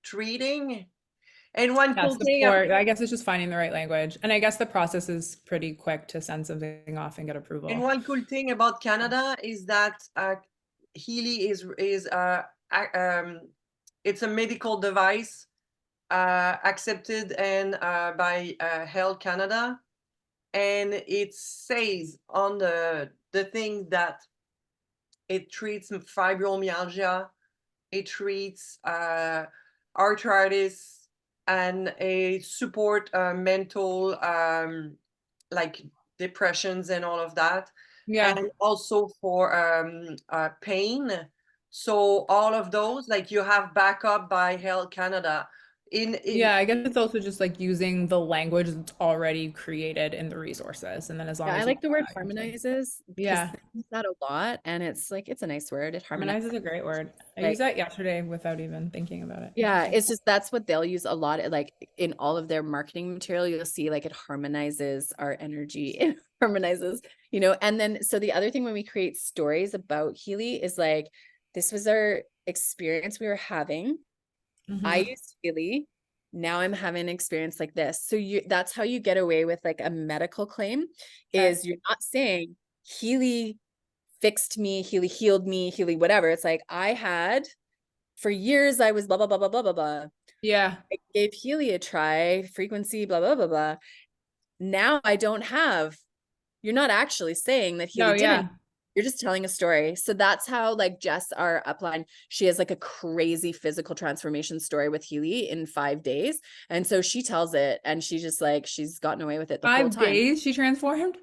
Speaker 1: treating. And one
Speaker 3: Yeah,
Speaker 1: cool thing,
Speaker 3: support. I guess it's just finding the right language. And I guess the process is pretty quick to send something off and get approval.
Speaker 1: about Canada is that Healy it's a medical device accepted and by Health Canada, and it says on the thing that it treats fibromyalgia, it treats arthritis, and a support mental like depressions and all of that,
Speaker 3: Yeah.
Speaker 1: and also for pain. So all of those, like you have backup by Health Canada. In
Speaker 3: Yeah, I guess it's also just like using the language that's already created in the resources. And then as long
Speaker 2: Yeah,
Speaker 3: as
Speaker 2: I
Speaker 3: you
Speaker 2: like the word
Speaker 3: that,
Speaker 2: harmonizes because
Speaker 3: yeah,
Speaker 2: I use that a lot, and it's like it's a nice word. It
Speaker 3: harmonize
Speaker 2: harmonizes.
Speaker 3: is a great word. I
Speaker 2: Like
Speaker 3: used that yesterday without even thinking about it.
Speaker 2: yeah,
Speaker 3: Interesting.
Speaker 2: it's just that's what they'll use a lot. Like in all of their marketing material, you'll see like it harmonizes our energy. It harmonizes, and then so the other thing when we create stories about Healy is like this was our experience we were having. I
Speaker 3: Mhm.
Speaker 2: used Healy. Now I'm having an experience like this. So that's how you get away with like a medical claim
Speaker 3: Okay.
Speaker 2: is you're not saying Healy fixed me, Healy healed me, Healy whatever. It's like I had for years I was blah blah blah blah blah blah blah.
Speaker 3: Yeah.
Speaker 2: I gave Healy a try, frequency, blah blah blah blah. Now I don't have. You're not actually saying that
Speaker 3: No,
Speaker 2: Healy didn't.
Speaker 3: yeah.
Speaker 2: You're just telling a story. So that's how like Jess, our upline, she has like a crazy physical transformation story with Healy in 5 days. And so she tells it and she just like, she's gotten away with it the whole
Speaker 3: 5
Speaker 2: time.
Speaker 3: days she transformed?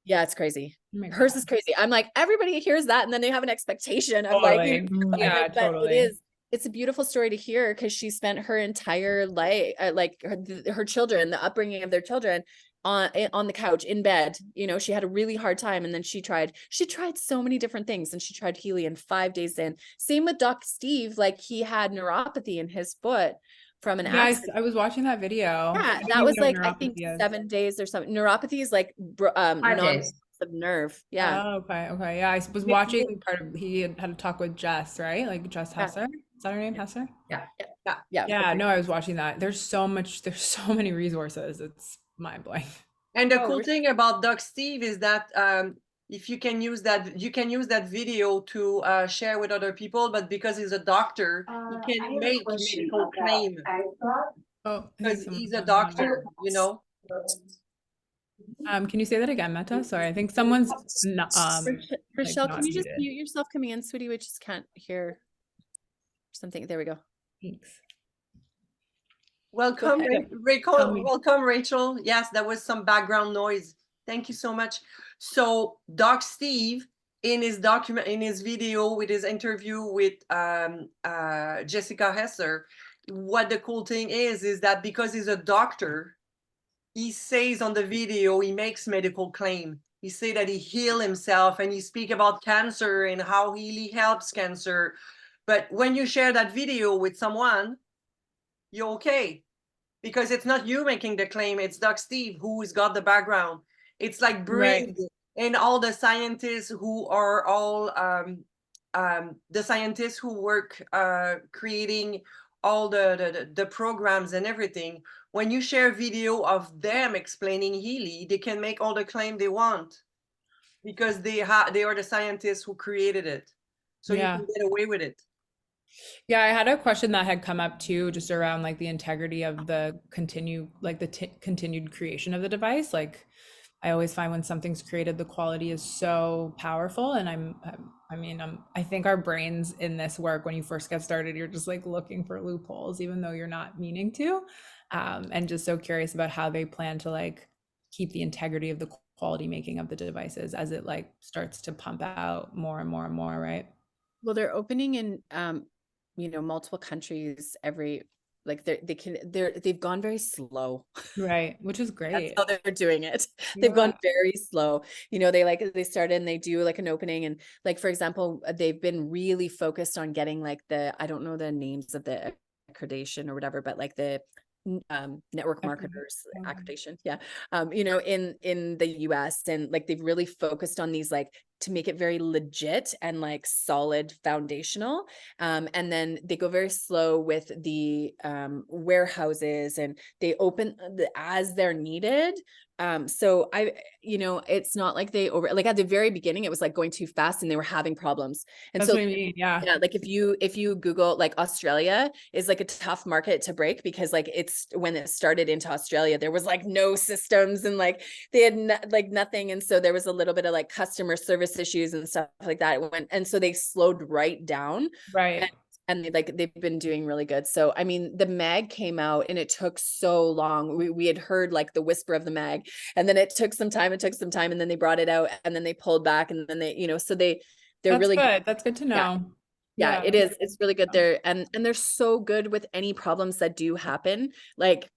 Speaker 2: Yeah, it's crazy.
Speaker 3: Oh my
Speaker 2: Hers
Speaker 3: God.
Speaker 2: is crazy. I'm like, everybody hears that and then they have an expectation of like,
Speaker 3: Totally.
Speaker 2: I'm
Speaker 3: Yeah,
Speaker 2: like, but
Speaker 3: totally.
Speaker 2: it's a beautiful story to hear because she spent her entire life, like her children, the upbringing of their children on the couch in bed. She had a really hard time, and then she tried so many different things, and she tried Healy in 5 days in. Same with Doc Steve, like he had neuropathy in his foot from an
Speaker 3: Yeah,
Speaker 2: accident.
Speaker 3: I was watching that video. I
Speaker 2: Yeah,
Speaker 3: don't
Speaker 2: that
Speaker 3: even
Speaker 2: was
Speaker 3: know what
Speaker 2: like I think
Speaker 3: neuropathy is.
Speaker 2: 7 days or something. Neuropathy is like
Speaker 4: 5 days.
Speaker 2: of nerve. Yeah.
Speaker 3: Oh, okay. Yeah, I was watching he had a talk with Jess, right? Like Jess
Speaker 2: Yeah.
Speaker 3: Hesser. Is that her name, Hesser?
Speaker 4: Yeah.
Speaker 2: Yeah.
Speaker 3: Yeah, no, I was watching that. There's so many resources. It's mind blowing.
Speaker 1: And the
Speaker 2: Oh,
Speaker 1: cool thing about Doc Steve is that if you can use that video to share with other people, but because he's a doctor, he
Speaker 4: I
Speaker 1: can
Speaker 4: have a
Speaker 1: make
Speaker 4: question
Speaker 1: medical
Speaker 4: about
Speaker 1: claim
Speaker 4: I thought
Speaker 3: Oh, I think
Speaker 1: because
Speaker 3: someone's
Speaker 1: he's a
Speaker 3: talking on
Speaker 1: doctor,
Speaker 3: Can you say that again, Meta? Sorry, I think someone's not, like
Speaker 2: Rochelle, can
Speaker 3: not
Speaker 2: you just
Speaker 3: muted.
Speaker 2: mute yourself coming in, sweetie? We just can't hear something. There we go.
Speaker 3: Thanks.
Speaker 1: Welcome,
Speaker 2: ahead.
Speaker 3: Tell me.
Speaker 1: welcome, Rachel. Yes, that was some background noise. Thank you so much. So, Doc Steve, in his video with his interview with Jessica Hesser, what the cool thing is that because he's a doctor, he says on the video, he makes medical claim. He say that he heal himself and he speak about cancer and how he helps cancer. But when you share that video with someone, you're okay. Because it's not you making the claim, it's Doc Steve who's got the background. It's like
Speaker 3: Right.
Speaker 1: Brig and all the scientists who are all the scientists who work creating all the programs and everything. When you share video of them explaining Healy, they can make all the claim they want because they are the scientists who created it. So you
Speaker 3: Yeah.
Speaker 1: can get away with it.
Speaker 3: Yeah, I had a question that had come up too, just around like the integrity of the continued creation of the device. Like, I always find when something's created, the quality is so powerful. And I think our brains in this work, when you first get started, you're just like looking for loopholes, even though you're not meaning to, and just so curious about how they plan to like keep the integrity of the quality making of the devices as it like starts to pump out more and more and more, right?
Speaker 2: Well, they're opening in, multiple countries they've gone very slow.
Speaker 3: Right, which is
Speaker 2: That's
Speaker 3: great.
Speaker 2: how they're doing it. They've
Speaker 3: Yeah.
Speaker 2: gone very slow. They start and they do like an opening, and like, for example, they've been really focused on getting like I don't know the names of the accreditation or whatever, but like the network marketers accreditation. Yeah. In the US, and like they've really focused on these, like, to make it very legit and like solid foundational. And then they go very slow with the warehouses, and they open as they're needed. So it's not like like at the very beginning, it was like going too fast and they were having problems. And
Speaker 3: That's
Speaker 2: so
Speaker 3: what I mean. Yeah.
Speaker 2: yeah, like if you Google, like, Australia is like a tough market to break, because like it's when it started into Australia, there was like no systems, and like they had like nothing. And so there was a little bit of like customer service issues and stuff like that. And so they slowed right down.
Speaker 3: Right.
Speaker 2: And they've been doing really good. So, I mean, the mag came out and it took so long. We had heard like the whisper of the mag, and then it took some time, and then they brought it out, and then they pulled back, and then they're
Speaker 3: That's
Speaker 2: really
Speaker 3: good. That's good to know.
Speaker 2: yeah,
Speaker 3: Yeah.
Speaker 2: it is. It's really good there. And they're so good with any problems that do happen, like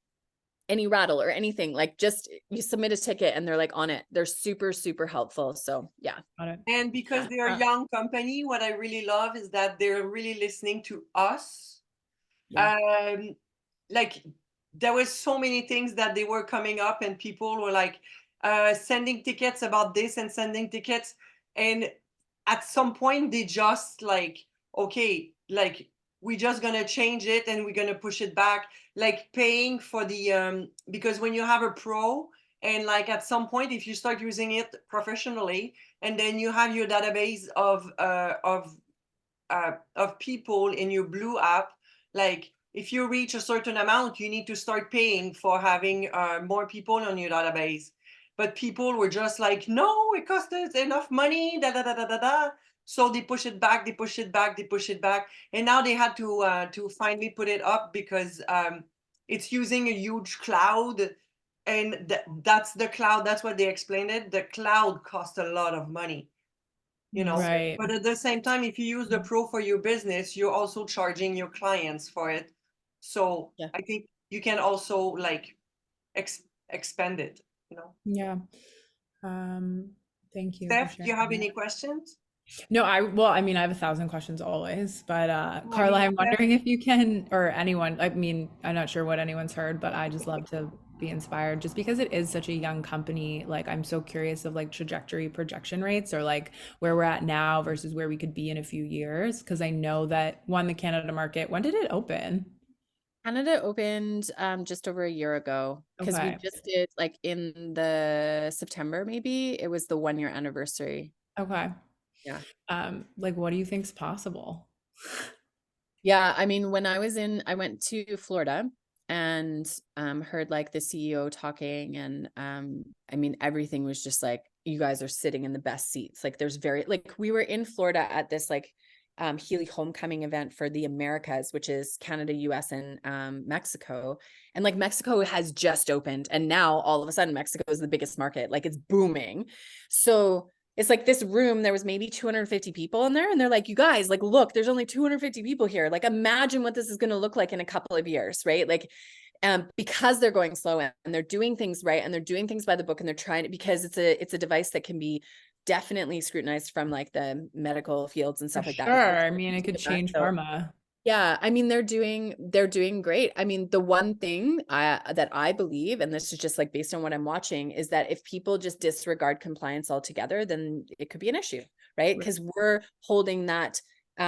Speaker 2: any rattle or anything. Like, just you submit a ticket and they're like on it. They're super, super helpful. So yeah.
Speaker 3: Got it.
Speaker 1: And because they're a
Speaker 3: Uh,
Speaker 1: young company, what I really love is that they're really listening to us.
Speaker 2: Yeah.
Speaker 1: Like there was so many things that they were coming up and people were like sending tickets about this and sending tickets. And at some point they just like, okay, like we're just gonna change it and we're gonna push it back, like paying for the because when you have a pro, and like at some point if you start using it professionally, and then you have your database of people in your blue app, like if you reach a certain amount, you need to start paying for having more people on your database. But people were just like, no, it costs us enough money, da da da da da da. So they push it back, they push it back, they push it back, and now they had to finally put it up because it's using a huge cloud, and that's the cloud. That's what they explained it. The cloud costs a lot of money.
Speaker 3: Right.
Speaker 1: But at the same time, if you use the pro for your business, you're also charging your clients for it. So
Speaker 2: Yeah.
Speaker 1: I think you can also like expand it.
Speaker 3: Yeah. Thank you for
Speaker 1: Steph, do you
Speaker 3: sharing
Speaker 1: have
Speaker 3: that.
Speaker 1: any questions?
Speaker 3: No, I mean, I have 1,000 questions always, but
Speaker 1: Oh,
Speaker 3: Carla,
Speaker 1: yeah,
Speaker 3: I'm wondering if you can, or anyone, I mean, I'm not sure what anyone's heard, but I just love to be inspired just because it is such a young company. Like, I'm so curious of like trajectory projection rates, or like where we're at now versus where we could be in a few years. Cause I know that the Canada market, when did it open?
Speaker 2: Canada opened just over a year ago, because we
Speaker 3: Okay.
Speaker 2: just did, like, in the September, maybe it was the 1 year anniversary.
Speaker 3: Okay.
Speaker 2: Yeah.
Speaker 3: Like, what do you think's possible?
Speaker 2: Yeah, I mean, when I went to Florida and heard like the CEO talking, and I mean, everything was just like, you guys are sitting in the best seats. Like, we were in Florida at this like Healy Homecoming event for the Americas, which is Canada, US, and Mexico. And like Mexico has just opened, and now all of a sudden Mexico is the biggest market. Like, it's booming. So it's like this room, there was maybe 250 people in there, and they're like, you guys, like, look, there's only 250 people here. Like, imagine what this is going to look like in a couple of years, right? Like, because they're going slow and they're doing things right, and they're doing things by the book, and they're trying to, because it's a device that can be definitely scrutinized from like the medical fields and stuff like that.
Speaker 3: Sure. I mean, it could change
Speaker 2: So,
Speaker 3: pharma.
Speaker 2: yeah, I mean, they're doing great. I mean, the one thing that I believe, and this is just like based on what I'm watching, is that if people just disregard compliance altogether, then it could be an issue, right? Because we're holding that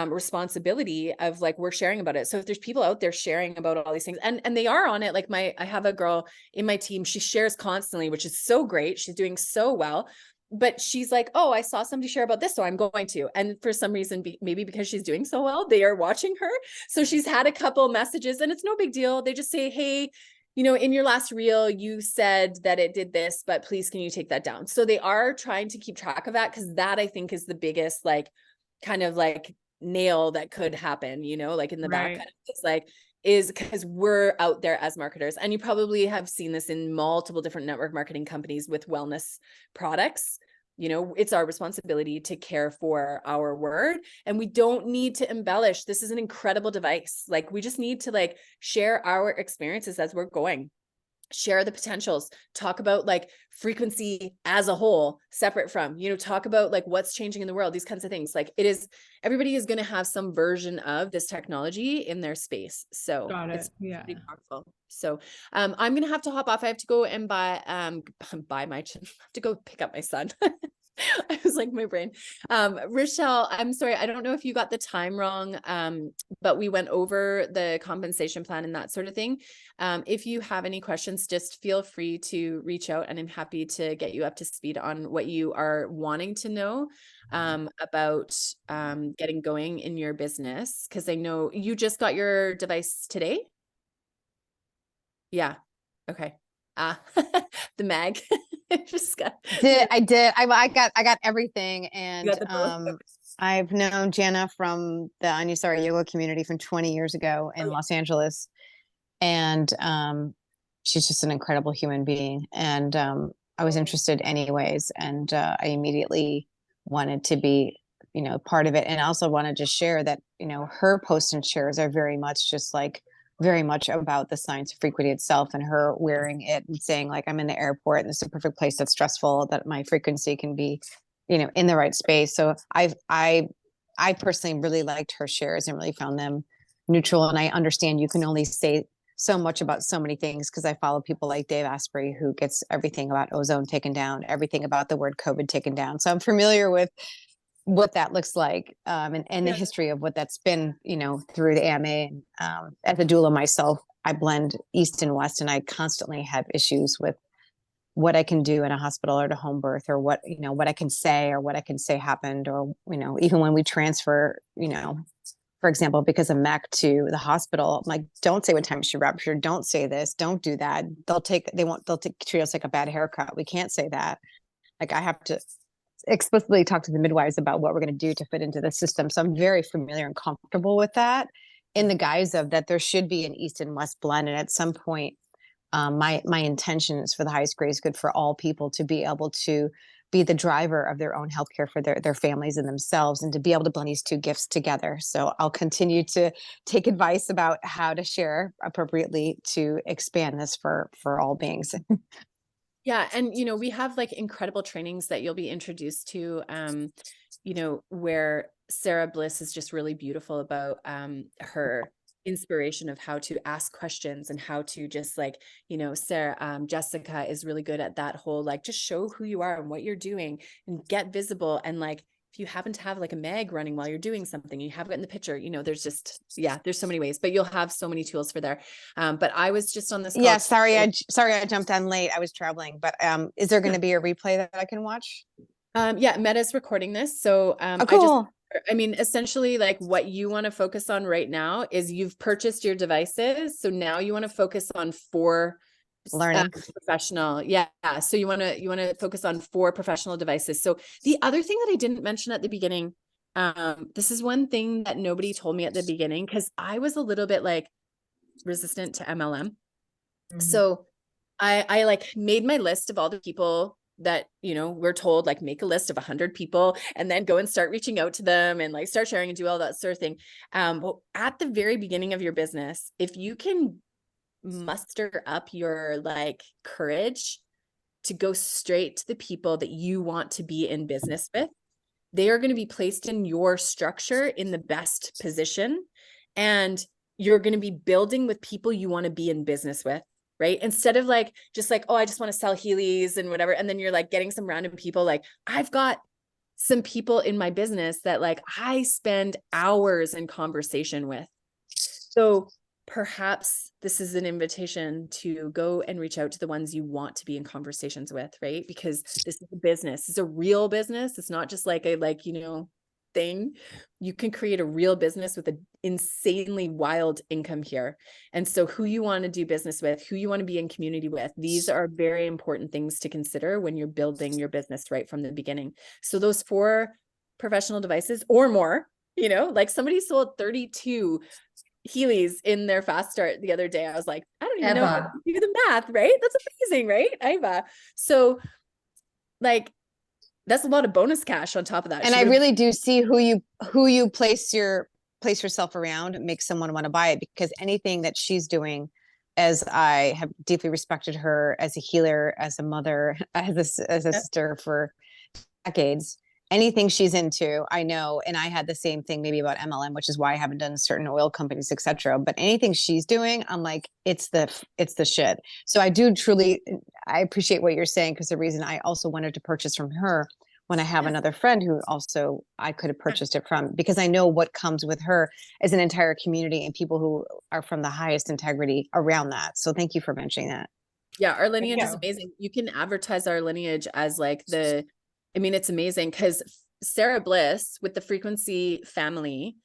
Speaker 2: responsibility of like, we're sharing about it. So if there's people out there sharing about all these things, and they are on it, like I have a girl in my team, she shares constantly, which is so great. She's doing so well. But she's like, oh, I saw somebody share about this, so I'm going to. And for some reason, maybe because she's doing so well, they are watching her. So she's had a couple messages, and it's no big deal. They just say, hey, you know, in your last reel, you said that it did this, but please, can you take that down? So they are trying to keep track of that, because that, I think, is the biggest, like, kind of like nail that could happen, you know, like in the back, kind of, it's like, is because we're out there as marketers. And you probably have seen this in multiple different network marketing companies with wellness products. You know, it's our responsibility to care for our word, and we don't need to embellish. This is an incredible device. Like, we just need to like share our experiences as we're going, share the potentials, talk about like frequency as a whole, separate from, you know, talk about like what's changing in the world, these kinds of things. Like, everybody is going to have some version of this technology in their space. So it's pretty powerful. So I'm going to have to hop off. I have to go and buy my, have to go pick up my son. I was like, my brain. Rochelle, I'm sorry, I don't know if you got the time wrong, but we went over the compensation plan and that sort of thing. If you have any questions, just feel free to reach out, and I'm happy to get you up to speed on what you are wanting to know about getting going in your business, because I know you just got your device today. Yeah. Okay. The mag. I
Speaker 4: did. I got everything. And I've known Jenna from the Anusara yoga community from 20 years ago in Los Angeles. And she's just an incredible human being. And I was interested anyways. And I immediately wanted to be, you know, part of it. And I also wanted to share that, you know, her posts and shares are very much about the science of frequency itself, and her wearing it and saying like, I'm in the airport and this is a perfect place that's stressful, that my frequency can be, you know, in the right space. So I personally really liked her shares and really found them neutral. And I understand you can only say so much about so many things, because I follow people like Dave Asprey, who gets everything about ozone taken down, everything about the word COVID taken down. So I'm familiar with what that looks like, and the history of what that's been, you know, through the AMA. As a doula myself, I blend East and West, and I constantly have issues with what I can do in a hospital or at a home birth, or what, you know, what I can say happened, or, you know, even when we transfer, you know, for example, because of Mac to the hospital, I'm like, don't say what time she ruptured, don't say this, don't do that. They'll treat us like a bad haircut. We can't say that. Like, I have to explicitly talk to the midwives about what we're going to do to fit into the system. So I'm very familiar and comfortable with that, in the guise of that there should be an East and West blend. And at some point, my intention is for the highest grade is good for all people to be able to be the driver of their own healthcare for their families and themselves, and to be able to blend these two gifts together. So I'll continue to take advice about how to share appropriately to expand this for all beings.
Speaker 2: Yeah. And, you know, we have like incredible trainings that you'll be introduced to, you know, where Sarah Bliss is just really beautiful about her inspiration of how to ask questions, and how to just like, you know, Jessica is really good at that whole, like, just show who you are and what you're doing and get visible. And like, if you happen to have like a mag running while you're doing something, you have it in the picture, you know, there's just, there's so many ways, but you'll have so many tools for there. But I was just on this call.
Speaker 4: Yeah, sorry, I jumped on late. I was traveling, but is there going to be a replay that I can watch?
Speaker 2: Yeah, Meta's recording this. So
Speaker 4: cool.
Speaker 2: I mean, essentially, like, what you want to focus on right now is you've purchased your devices. So now you want to focus on 4
Speaker 4: learning
Speaker 2: professional. Yeah. So you want to focus on 4 professional devices. So the other thing that I didn't mention at the beginning, this is one thing that nobody told me at the beginning, because I was a little bit like resistant to MLM. So I like made my list of all the people that, you know, we're told like make a list of 100 people and then go and start reaching out to them and like start sharing and do all that sort of thing. But at the very beginning of your business, if you can muster up your like courage to go straight to the people that you want to be in business with, they are going to be placed in your structure in the best position. And you're going to be building with people you want to be in business with, right? Instead of like, just like, oh, I just want to sell Heelys and whatever. And then you're like getting some random people. Like I've got some people in my business that like I spend hours in conversation with. So perhaps this is an invitation to go and reach out to the ones you want to be in conversations with, right? Because this is a business. It's a real business. It's not just like a, like, you know, thing. You can create a real business with an insanely wild income here. And so who you want to do business with, who you want to be in community with, these are very important things to consider when you're building your business right from the beginning. So those 4 professional devices or more, you know, like somebody sold 32 Heelys in their fast start the other day. I was like, I don't even know how to do the math, right? That's amazing, right? Eva. So like, that's a lot of bonus cash on top of that.
Speaker 4: And I really do see who you place yourself around makes someone want to buy it, because anything that she's doing, as I have deeply respected her as a healer, as a mother, as a sister for decades, anything she's into, I know. And I had the same thing maybe about MLM, which is why I haven't done certain oil companies, etc. But anything she's doing, I'm like, it's the shit. So I do truly, I appreciate what you're saying, because the reason I also wanted to purchase from her, when I have another friend who also I could have purchased it from, because I know what comes with her is an entire community and people who are from the highest integrity around that. So thank you for mentioning that.
Speaker 2: Yeah, our lineage is amazing. You can advertise our lineage as like I mean, it's amazing because Sarah Bliss with the Frequency family,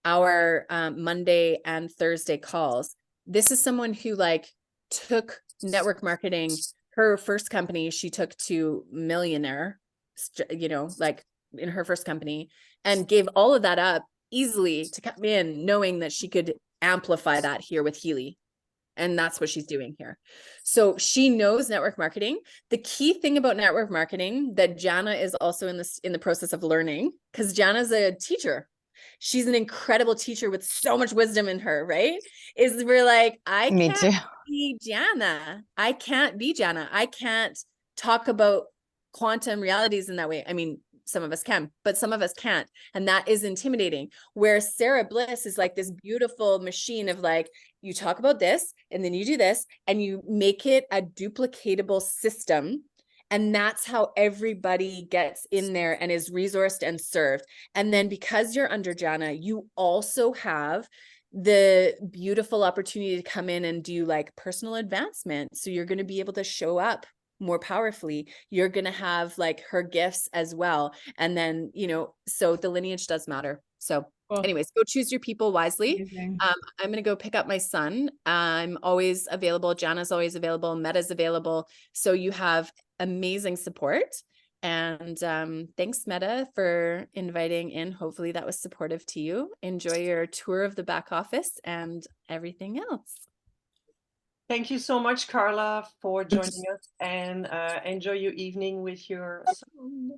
Speaker 2: our Monday and Thursday calls, this is someone who like took network marketing, her first company, she took to millionaire, you know, like in her first company, and gave all of that up easily to come in knowing that she could amplify that here with Healy. And that's what she's doing here. So she knows network marketing. The key thing about network marketing that Jana is also in the process of learning, because Jana's a teacher. She's an incredible teacher with so much wisdom in her, right? Is we're like, I can't be Jana. I can't be Jana. I can't talk about quantum realities in that way. I mean, some of us can, but some of us can't. And that is intimidating. Where Sarah Bliss is like this beautiful machine of like, you talk about this and then you do this and you make it a duplicatable system. And that's how everybody gets in there and is resourced and served. And then because you're under Jana, you also have the beautiful opportunity to come in and do like personal advancement. So you're going to be able to show up more powerfully. You're going to have like her gifts as well. And then, you know, so the lineage does matter. So anyways, go choose your people wisely. I'm going to go pick up my son. I'm always available. Jana's always available. Meta's available. So you have amazing support. And thanks, Meta, for inviting in. Hopefully that was supportive to you. Enjoy your tour of the back office and everything else.
Speaker 1: Thank you so much, Carla, for joining us, and enjoy your evening with your son.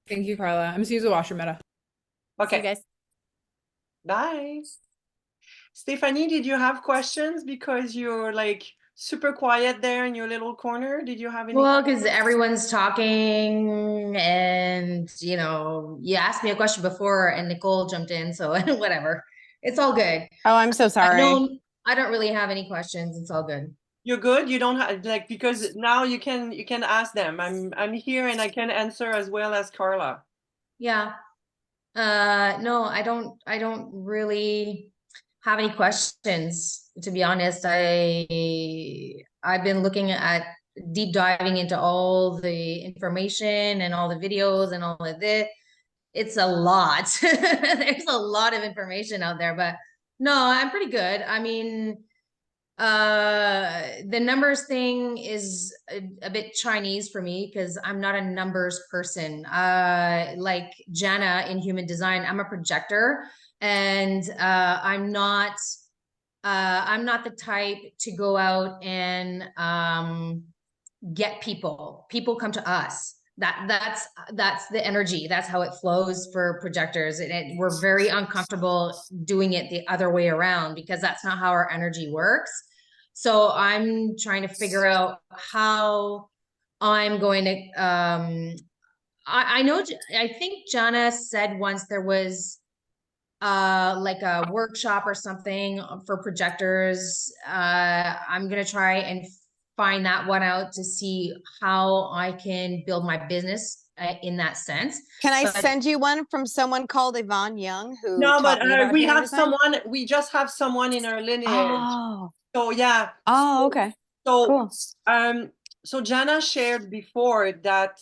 Speaker 3: Thank you, Carla. I'm just use the washer, Meta.
Speaker 1: Okay.
Speaker 2: See you guys.
Speaker 1: Bye. Stephanie, did you have questions? Because you're like super quiet there in your little corner. Did you have any?
Speaker 5: Well, because everyone's talking and, you know, you asked me a question before and Nicole jumped in. So whatever. It's all good.
Speaker 4: Oh, I'm so sorry.
Speaker 5: I don't really have any questions. It's all good.
Speaker 1: You're good. You don't have like, because now you can ask them. I'm here and I can answer as well as Carla.
Speaker 5: Yeah. No, I don't really have any questions, to be honest. I've been looking at deep diving into all the information and all the videos and all of this. It's a lot. There's a lot of information out there, but no, I'm pretty good. I mean, the numbers thing is a bit Chinese for me because I'm not a numbers person. Like Jana in human design, I'm a projector, and I'm not the type to go out and get people. People come to us. That's the energy. That's how it flows for projectors. And we're very uncomfortable doing it the other way around because that's not how our energy works. So I'm trying to figure out how I'm going to, I know, I think Jana said once there was like a workshop or something for projectors. I'm gonna try and find that one out to see how I can build my business in that sense.
Speaker 4: Can I
Speaker 5: But-
Speaker 4: send you one from someone called Yvonne Young who
Speaker 1: No,
Speaker 4: taught
Speaker 1: but
Speaker 4: me about
Speaker 1: we
Speaker 4: human
Speaker 1: have
Speaker 4: design?
Speaker 1: someone, we just have someone in our lineage.
Speaker 4: Oh,
Speaker 1: So yeah.
Speaker 4: oh, okay,
Speaker 1: So,
Speaker 4: cool.
Speaker 1: so Jana shared before that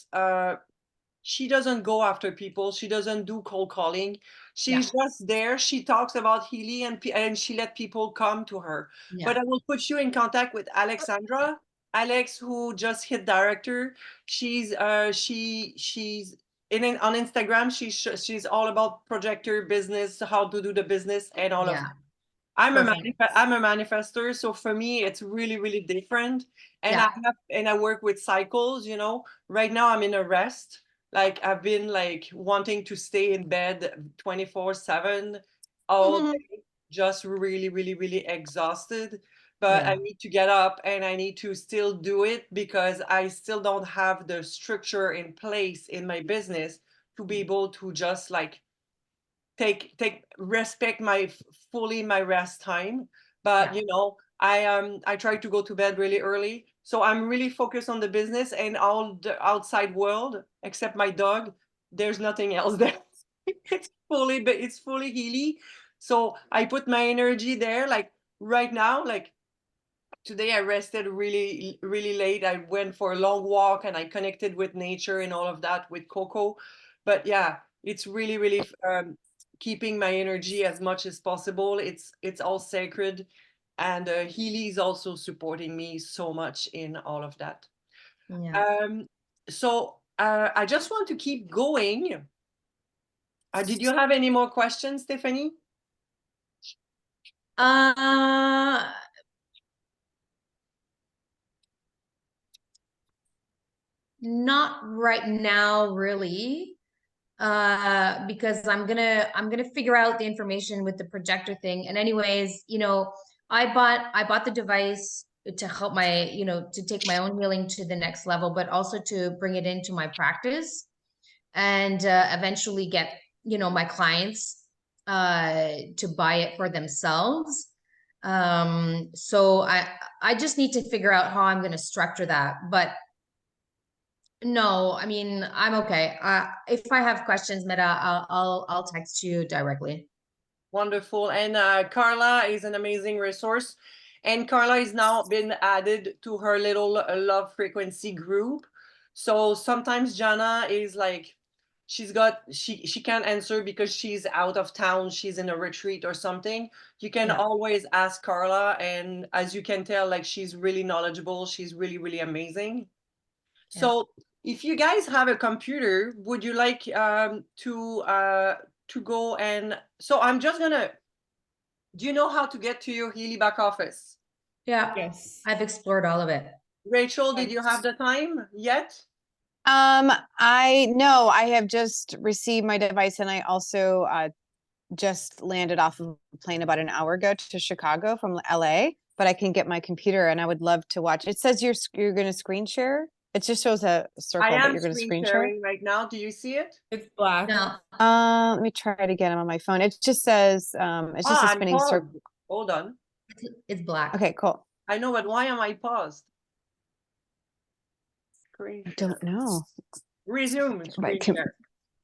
Speaker 1: she doesn't go after people. She doesn't do cold calling. She's just there. She talks about Healy and she let people come to her.
Speaker 5: Yeah.
Speaker 1: But I will put you in contact with Alexandra. Alex, who just hit director. She's she's on Instagram. She's all about projector business, how to do the business and all of
Speaker 5: Yeah.
Speaker 1: that. I'm
Speaker 5: Perfect.
Speaker 1: a manifestor, so for me it's really different. And
Speaker 5: Yeah.
Speaker 1: I work with cycles, you know. Right now I'm in a rest. Like I've been like wanting to stay in bed 24/7 all day, just really exhausted. But I
Speaker 5: Yeah.
Speaker 1: need to get up and I need to still do it because I still don't have the structure in place in my business to be able to just like respect my fully my rest time. But
Speaker 5: Yeah.
Speaker 1: you know, I try to go to bed really early, so I'm really focused on the business and all the outside world except my dog. There's nothing else there. It's fully Healy. So I put my energy there. Like right now, like today I rested really late. I went for a long walk and I connected with nature and all of that with Coco. But yeah, it's really keeping my energy as much as possible. It's all sacred, and Healy is also supporting me so much in all of that.
Speaker 5: Yeah.
Speaker 1: So I just want to keep going. Did you have any more questions, Stephanie?
Speaker 5: Not right now, really. Because I'm gonna figure out the information with the projector thing. And anyways, you know, I bought the device to help my, you know, to take my own healing to the next level, but also to bring it into my practice and eventually get, you know, my clients to buy it for themselves. So I just need to figure out how I'm going to structure that. But no, I mean, I'm okay. If I have questions, Meta, I'll text you directly.
Speaker 1: Wonderful. And Carla is an amazing resource. And Carla is now been added to her little love frequency group. So sometimes Jana is like, she can't answer because she's out of town, she's in a retreat or something. You can always ask Carla, and as you can tell, like she's really knowledgeable, she's really amazing. So if you guys have a computer, would you like to go and so I'm just gonna, do you know how to get to your Healy back office?
Speaker 5: Yeah.
Speaker 3: Yes.
Speaker 5: I've explored all of it.
Speaker 1: Rachel, did you have the time yet?
Speaker 4: I know I have just received my device and I also just landed off of a plane about an hour ago to Chicago from LA, but I can get my computer and I would love to watch. It says you're going to screen share. It just shows a circle,
Speaker 1: I
Speaker 4: but
Speaker 1: am
Speaker 4: you're going to
Speaker 1: screen
Speaker 4: screen share.
Speaker 1: sharing right now. Do you see it?
Speaker 3: It's black.
Speaker 5: No.
Speaker 4: Let me try it again. I'm on my phone. It just says it's just a
Speaker 1: I'm
Speaker 4: spinning circle.
Speaker 1: paused. Hold on.
Speaker 5: It's black.
Speaker 4: Okay, cool.
Speaker 1: I know, but why am I paused? Screen
Speaker 4: I
Speaker 1: share.
Speaker 4: don't know.
Speaker 1: Resume screen share.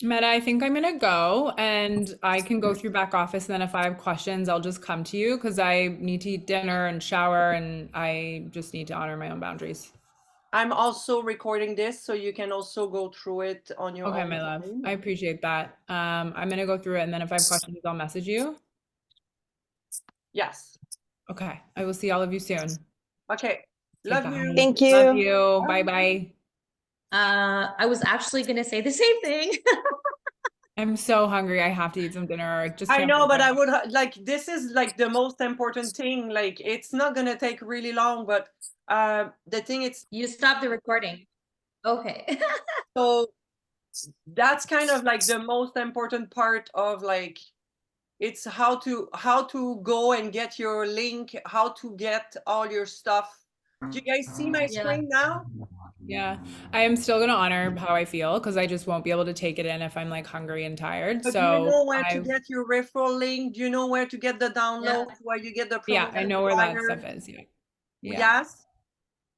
Speaker 3: Meta, I think I'm gonna go and I can go through back office. And then if I have questions, I'll just come to you because I need to eat dinner and shower and I just need to honor my own boundaries.
Speaker 1: I'm also recording this, so you can also go through it on your
Speaker 3: Okay,
Speaker 1: own
Speaker 3: my love.
Speaker 1: time.
Speaker 3: I appreciate that. I'm gonna go through it and then if I have questions, I'll message you.
Speaker 1: Yes.
Speaker 3: Okay. I will see all of you soon.
Speaker 1: Okay.
Speaker 3: Okay,
Speaker 1: Love
Speaker 3: bye.
Speaker 1: you.
Speaker 4: Thank you.
Speaker 3: Love you. Bye bye.
Speaker 5: I was actually gonna say the same thing.
Speaker 3: I'm so hungry. I have to eat some dinner. I just
Speaker 1: I
Speaker 3: can't
Speaker 1: know, but
Speaker 3: focus.
Speaker 1: I would like, this is like the most important thing. Like it's not gonna take really long, but the thing it's
Speaker 5: You stopped the recording. Okay.
Speaker 1: So that's kind of like the most important part of like, it's how to go and get your link, how to get all your stuff. Do you guys see my
Speaker 5: Yeah.
Speaker 1: screen now?
Speaker 3: Yeah, I am still gonna honor how I feel because I just won't be able to take it in if I'm like hungry and tired.
Speaker 1: But do you
Speaker 3: So
Speaker 1: know where to
Speaker 3: I,
Speaker 1: get your referral link? Do you know where to get the
Speaker 5: Yeah.
Speaker 1: downloads, where you get the
Speaker 3: yeah, I
Speaker 1: promotion
Speaker 3: know where that
Speaker 1: flyer?
Speaker 3: stuff is. Yeah. Yeah.
Speaker 1: Yes?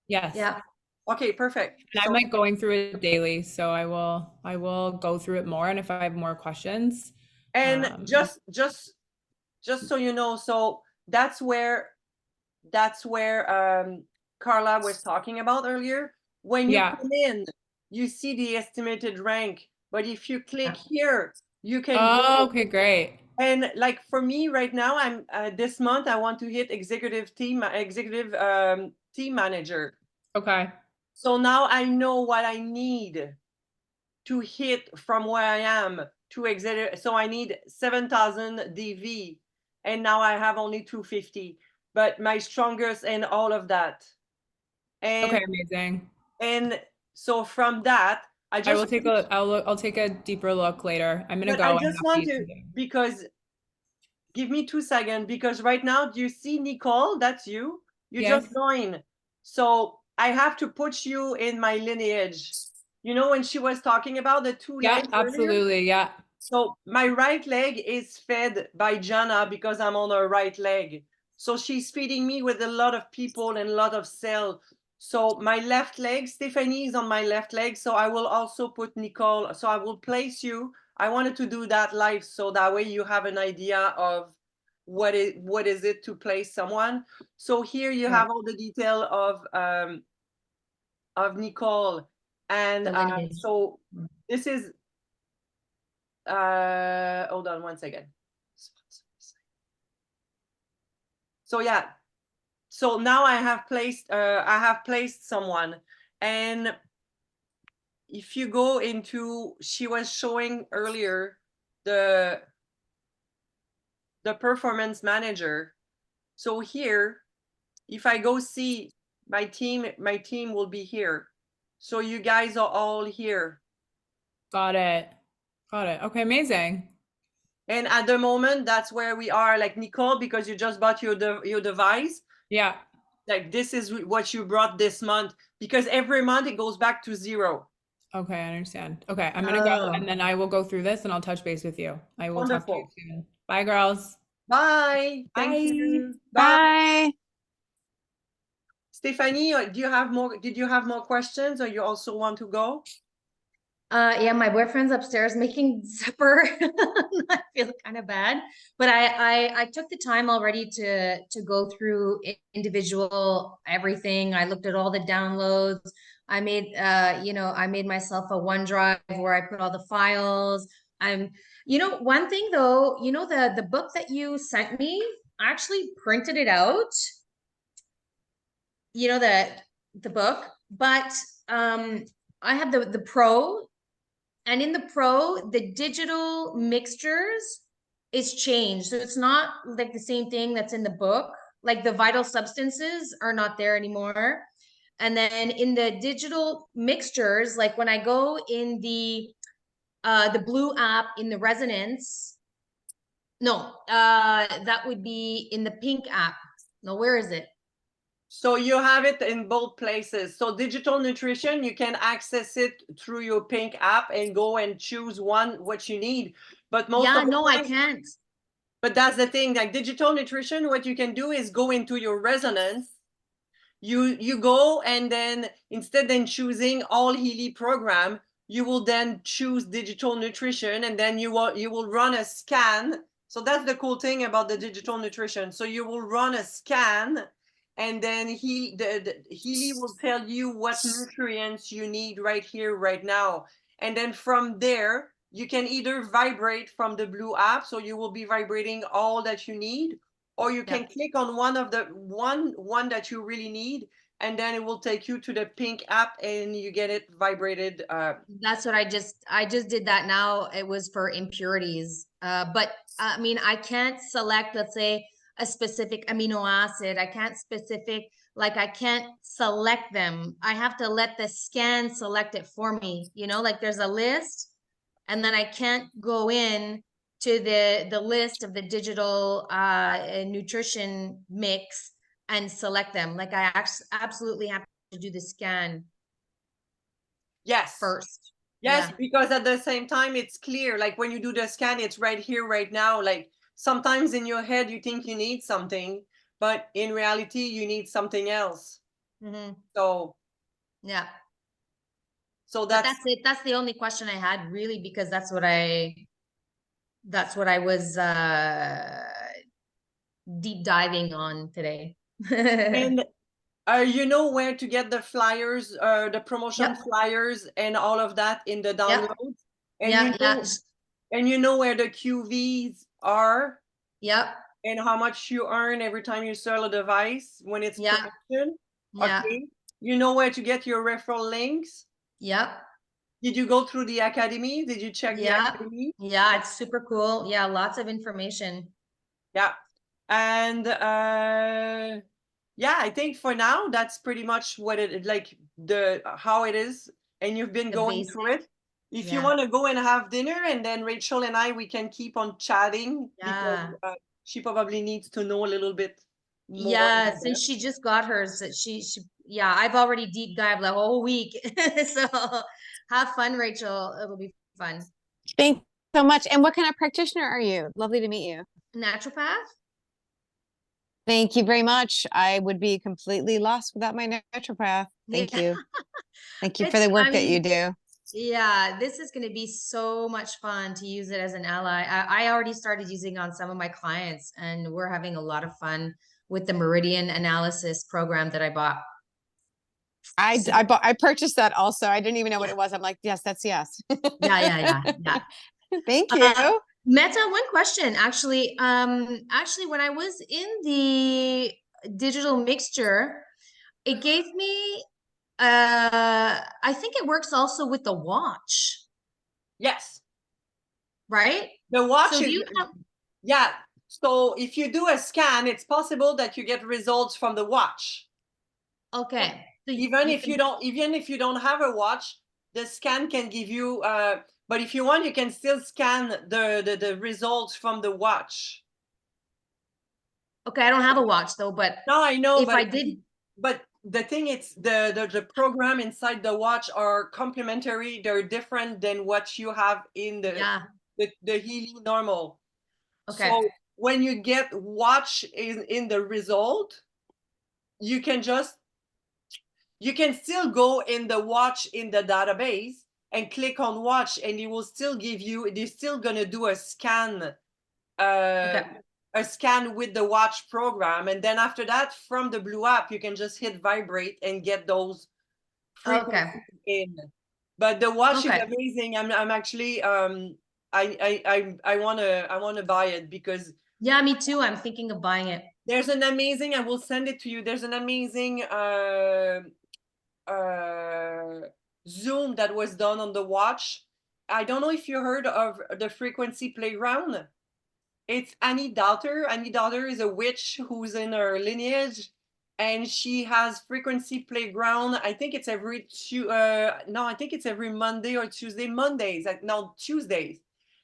Speaker 3: Yes.
Speaker 5: Yeah.
Speaker 1: Okay, perfect.
Speaker 3: And I'm
Speaker 1: So,
Speaker 3: like going through it daily, so I will go through it more. And if I have more questions,
Speaker 1: and
Speaker 3: um,
Speaker 1: just so you know, so that's where Carla was talking about earlier. When you
Speaker 3: yeah.
Speaker 1: come in, you see the estimated rank, but if you click
Speaker 5: Yeah.
Speaker 1: here, you can
Speaker 3: Oh,
Speaker 1: go.
Speaker 3: okay, great.
Speaker 1: And like for me right now, I'm this month I want to hit executive team manager.
Speaker 3: Okay.
Speaker 1: So now I know what I need to hit from where I am to executive. So I need 7,000 DV, and now I have only 250. But my strongest and all of that, and
Speaker 3: Okay, amazing.
Speaker 1: and so from that, I
Speaker 3: I will
Speaker 1: just
Speaker 3: take a I'll take a deeper look later. I'm gonna
Speaker 1: but
Speaker 3: go.
Speaker 1: I
Speaker 3: I
Speaker 1: just
Speaker 3: have
Speaker 1: want
Speaker 3: meetings
Speaker 1: to,
Speaker 3: today.
Speaker 1: because give me 2 seconds, because right now, do you see Nicole? That's you. You
Speaker 3: Yes.
Speaker 1: just joined. So I have to put you in my lineage. You know, when she was talking about the two
Speaker 3: Yeah,
Speaker 1: legs earlier?
Speaker 3: absolutely. Yeah.
Speaker 1: So my right leg is fed by Jana because I'm on her right leg. So she's feeding me with a lot of people and a lot of cell. So my left leg, Stephanie is on my left leg. So I will also put Nicole. So I will place you. I wanted to do that live so that way you have an idea of what is it to place someone. So here you have all the detail of Nicole. And
Speaker 5: The lineage.
Speaker 1: so this is hold on 1 second. So yeah, so now I have placed someone, and if you go into, she was showing earlier the performance manager. So here, if I go see my team will be here. So you guys are all here.
Speaker 3: Got it. Got it. Okay, amazing.
Speaker 1: And at the moment, that's where we are. Like Nicole, because you just bought your device,
Speaker 3: Yeah.
Speaker 1: like this is what you brought this month, because every month it goes back to 0.
Speaker 3: Okay, I understand. Okay, I'm gonna go
Speaker 5: Oh.
Speaker 3: and then I will go through this and I'll touch base with you. I will talk to you
Speaker 1: Wonderful.
Speaker 3: soon. Bye, girls.
Speaker 1: Bye. Thank
Speaker 3: Bye.
Speaker 1: you. Bye.
Speaker 4: Bye.
Speaker 1: Stephanie, do you have more? Did you have more questions, or you also want to go?
Speaker 5: Yeah, my boyfriend's upstairs making supper. I feel kind of bad, but I took the time already to go through individual everything. I looked at all the downloads. I made I made myself a OneDrive where I put all the files. One thing though, the book that you sent me, I actually printed it out. The book, but I have the Pro. And in the Pro, the digital mixtures is changed. So it's not like the same thing that's in the book. Like the vital substances are not there anymore. And then in the digital mixtures, like when I go in the blue app in the resonance, no, that would be in the pink app. No, where is it?
Speaker 1: So you have it in both places. So digital nutrition, you can access it through your Pink app and go and choose what you need. But most
Speaker 5: Yeah,
Speaker 1: of the
Speaker 5: no, I
Speaker 1: time,
Speaker 5: can't.
Speaker 1: but that's the thing, like digital nutrition, what you can do is go into your resonance. You go, and then instead than choosing all Healy program, you will then choose digital nutrition, and then you will run a scan. So that's the cool thing about the digital nutrition. So you will run a scan, and then Healy will tell you what nutrients you need right here, right now. And then from there, you can either vibrate from the blue app, so you will be vibrating all that you need, or you can click on one of the one that you really need, and then it will take you to the Pink app and you get it vibrated.
Speaker 5: That's what I just did that now. It was for impurities. But I mean, I can't select, let's say a specific amino acid. I can't I can't select them. I have to let the scan select it for me. You know, like there's a list, and then I can't go in to the list of the digital nutrition mix and select them. Like I absolutely have to do the scan
Speaker 1: Yes.
Speaker 5: first.
Speaker 1: Yes,
Speaker 5: Yeah.
Speaker 1: because at the same time, it's clear. Like when you do the scan, it's right here, right now. Like sometimes in your head, you think you need something, but in reality, you need something else.
Speaker 5: Mm-hmm.
Speaker 1: So,
Speaker 5: Yeah.
Speaker 1: so
Speaker 5: But
Speaker 1: that's
Speaker 5: that's it. That's the only question I had, really, because that's what I was deep diving on today.
Speaker 1: and you know where to get the flyers, the promotion
Speaker 5: Yep.
Speaker 1: flyers, and all of that in the
Speaker 5: Yep.
Speaker 1: downloads. And
Speaker 5: Yeah,
Speaker 1: you know,
Speaker 5: yeah.
Speaker 1: and you know where the QVs are.
Speaker 5: Yep.
Speaker 1: And how much you earn every time you sell a device when it's
Speaker 5: Yeah.
Speaker 1: promotion.
Speaker 5: Yeah.
Speaker 1: Okay. You know where to get your referral links.
Speaker 5: Yep.
Speaker 1: Did you go through the academy? Did you check the
Speaker 5: Yeah.
Speaker 1: academy?
Speaker 5: Yeah, it's super cool. Yeah, lots of information.
Speaker 1: Yeah. And yeah, I think for now that's pretty much what it like the how it is. And you've been
Speaker 5: The
Speaker 1: going
Speaker 5: basic.
Speaker 1: through it. If you
Speaker 5: Yeah.
Speaker 1: want to go and have dinner, and then Rachel and I, we can keep on chatting because
Speaker 5: Yeah.
Speaker 1: she probably needs to know a little bit more
Speaker 5: Yeah,
Speaker 1: about
Speaker 5: since
Speaker 1: it.
Speaker 5: she just got hers, that she yeah, I've already deep dived the whole week. So have fun, Rachel. It'll be fun.
Speaker 4: Thank you so much. And what kind of practitioner are you? Lovely to meet you.
Speaker 5: Naturopath?
Speaker 4: Thank you very much. I would be completely lost without my naturopath. Thank
Speaker 5: Yeah.
Speaker 4: you. Thank you for the work that you do.
Speaker 5: Yeah, this is going to be so much fun to use it as an ally. I already started using on some of my clients, and we're having a lot of fun with the Meridian analysis program that I bought.
Speaker 4: I purchased that also. I didn't even know what it was. I'm like, yes, that's yes.
Speaker 5: Yeah.
Speaker 4: Thank you.
Speaker 5: Meta, one question actually. Actually, when I was in the digital mixture, it gave me I think it works also with the watch,
Speaker 1: Yes.
Speaker 5: right?
Speaker 1: The watch
Speaker 5: So do
Speaker 1: is,
Speaker 5: you have
Speaker 1: yeah. So if you do a scan, it's possible that you get results from the watch.
Speaker 5: okay. So
Speaker 1: Even
Speaker 5: you
Speaker 1: if
Speaker 5: can
Speaker 1: you don't have a watch, the scan can give you but if you want, you can still scan the results from the watch.
Speaker 5: okay, I don't have a watch though, but
Speaker 1: No, I know,
Speaker 5: if I did
Speaker 1: but the thing it's the program inside the watch are complementary. They're different than what you have in
Speaker 5: yeah,
Speaker 1: the Healy normal.
Speaker 5: okay.
Speaker 1: So when you get watch in the result, you can still go in the watch in the database and click on watch, and it will still give you, they're still gonna do a scan
Speaker 5: Okay.
Speaker 1: with the watch program, and then after that, from the Blue app, you can just hit vibrate and get those frequencies
Speaker 5: Okay.
Speaker 1: in. But the watch is
Speaker 5: Okay.
Speaker 1: amazing. I'm actually I wanna buy it because
Speaker 5: Yeah, me too. I'm thinking of buying it.
Speaker 1: there's an amazing, I will send it to you. There's an amazing Zoom that was done on the watch. I don't know if you heard of the Frequency Playground. It's Annie Daughter. Annie Daughter is a witch who's in her lineage, and she has Frequency Playground. I think it's I think it's every Monday or Tuesday. Tuesdays.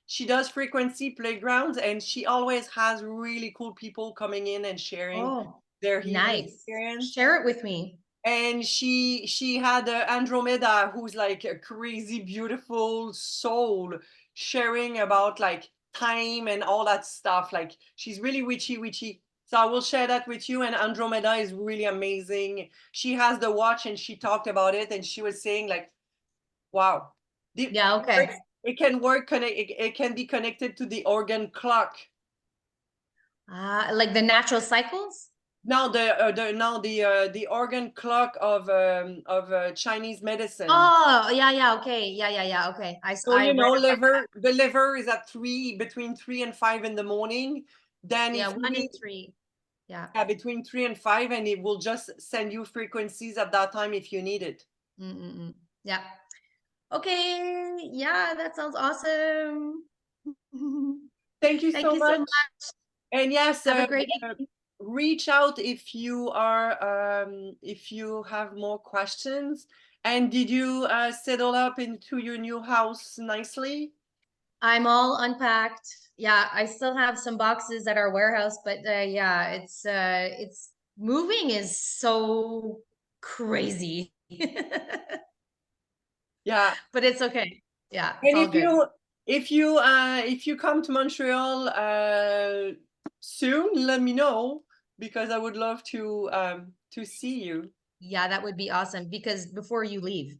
Speaker 1: She does Frequency Playgrounds, and she always has really cool people coming in and sharing
Speaker 5: Oh,
Speaker 1: their healing
Speaker 5: nice.
Speaker 1: experience.
Speaker 5: Share it with me.
Speaker 1: And she had Andromeda, who's like a crazy beautiful soul, sharing about like time and all that stuff. Like she's really witchy. So I will share that with you. And Andromeda is really amazing. She has the watch and she talked about it, and she was saying like, wow,
Speaker 5: Yeah, okay.
Speaker 1: it can work, it can be connected to the organ clock.
Speaker 5: Like the natural cycles?
Speaker 1: Now the organ clock of Chinese medicine.
Speaker 5: Oh, yeah, okay. Yeah, okay.
Speaker 1: So
Speaker 5: I
Speaker 1: you know,
Speaker 5: read about that.
Speaker 1: the liver is at between 3 and 5 in the morning. Then
Speaker 5: Yeah,
Speaker 1: if you
Speaker 5: 1 and
Speaker 1: need,
Speaker 5: 3. Yeah.
Speaker 1: between 3 and 5, and it will just send you frequencies at that time if you need it.
Speaker 5: Yeah. Okay. Yeah, that sounds awesome.
Speaker 1: Thank you
Speaker 5: Thank
Speaker 1: so
Speaker 5: you so
Speaker 1: much.
Speaker 5: much.
Speaker 1: And yes,
Speaker 5: Have a great evening.
Speaker 1: reach out if you are if you have more questions. And did you settle up into your new house nicely?
Speaker 5: I'm all unpacked. Yeah, I still have some boxes at our warehouse, but yeah, it's moving is so crazy.
Speaker 1: Yeah.
Speaker 5: But it's okay. Yeah, it's
Speaker 1: And
Speaker 5: all good.
Speaker 1: if you come to Montreal soon, let me know because I would love to see you.
Speaker 5: Yeah, that would be awesome because before you leave.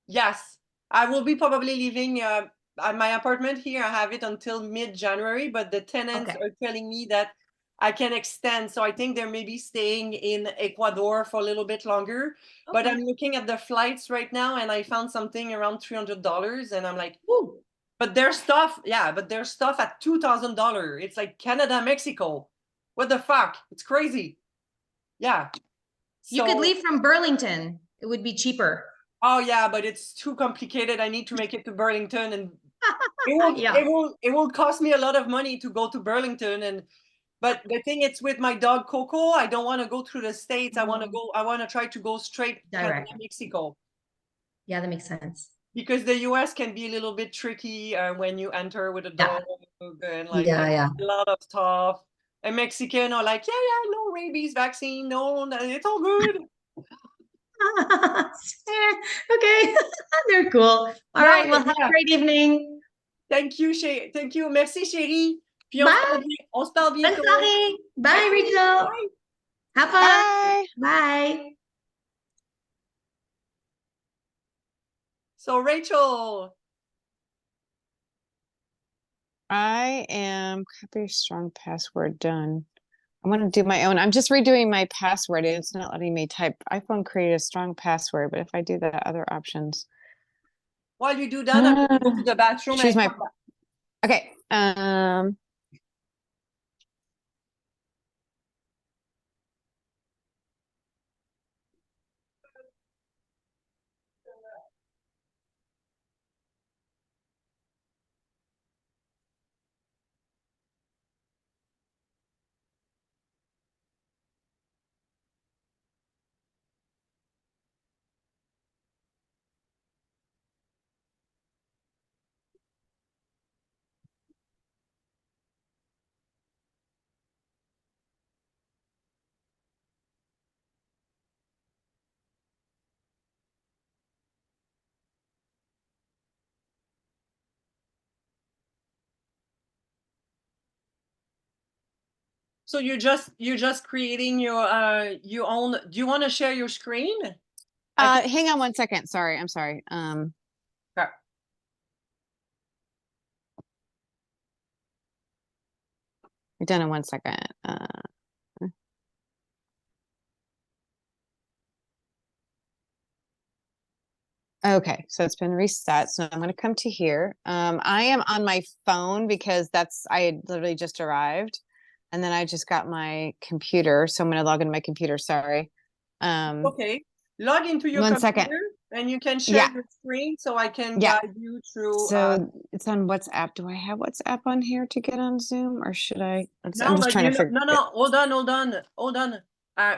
Speaker 1: Yes, I will be probably leaving at my apartment here. I have it until mid-January, but the tenants
Speaker 5: Okay.
Speaker 1: are telling me that I can extend. So I think they're maybe staying in Ecuador for a little bit longer. But
Speaker 5: Okay.
Speaker 1: I'm looking at the flights right now and I found something around $300 and I'm like,
Speaker 5: Woo.
Speaker 1: but their stuff, yeah, but their stuff at $2,000. It's like Canada, Mexico. What the fuck? It's crazy. Yeah.
Speaker 5: You could
Speaker 1: So,
Speaker 5: leave from Burlington. It would be cheaper.
Speaker 1: oh yeah, but it's too complicated. I need to make it to Burlington and
Speaker 5: Yeah.
Speaker 1: it will cost me a lot of money to go to Burlington. And but the thing it's with my dog Coco, I don't want to go through the States. I want to try to go straight Canada,
Speaker 5: Direct.
Speaker 1: Mexico.
Speaker 5: Yeah, that makes sense.
Speaker 1: Because the US can be a little bit tricky when you enter with a
Speaker 5: Yeah.
Speaker 1: dog and like
Speaker 5: Yeah, yeah.
Speaker 1: a lot of stuff. And Mexican are like, yeah, no rabies vaccine, no, it's all good.
Speaker 5: Okay. They're cool. All
Speaker 1: Yeah,
Speaker 5: right. Well, have
Speaker 1: yeah.
Speaker 5: a great evening.
Speaker 1: Thank you, thank you. Merci, chérie. Puis
Speaker 5: Bye.
Speaker 1: on se parle
Speaker 5: Bonne
Speaker 1: bientôt.
Speaker 5: soirée. Bye,
Speaker 1: Merci.
Speaker 5: Rachel.
Speaker 1: Bye.
Speaker 5: Have fun.
Speaker 4: Bye.
Speaker 5: Bye.
Speaker 1: So Rachel,
Speaker 4: I am copy strong password done. I want to do my own. I'm just redoing my password and it's not letting me type. iPhone create a strong password, but if I do the other options.
Speaker 1: while you do that, I'm gonna go to the bathroom
Speaker 4: Choose
Speaker 1: and
Speaker 4: my
Speaker 1: come back.
Speaker 4: okay.
Speaker 1: So you're just creating your own. Do you want to share your screen?
Speaker 4: Hang on one second. Sorry, I'm sorry.
Speaker 1: Okay.
Speaker 4: We're done in 1 second. Okay, so it's been reset. So I'm going to come to here. I am on my phone because I had literally just arrived, and then I just got my computer. So I'm going to log into my computer. Sorry.
Speaker 1: Okay. Log into your
Speaker 4: 1 second.
Speaker 1: computer and you can share
Speaker 4: Yeah.
Speaker 1: your screen so I can
Speaker 4: Yeah.
Speaker 1: guide you through.
Speaker 4: So it's on WhatsApp. Do I have WhatsApp on here to get on Zoom, or should I? I'm
Speaker 1: No,
Speaker 4: just
Speaker 1: but
Speaker 4: trying to figure.
Speaker 1: no. Hold on.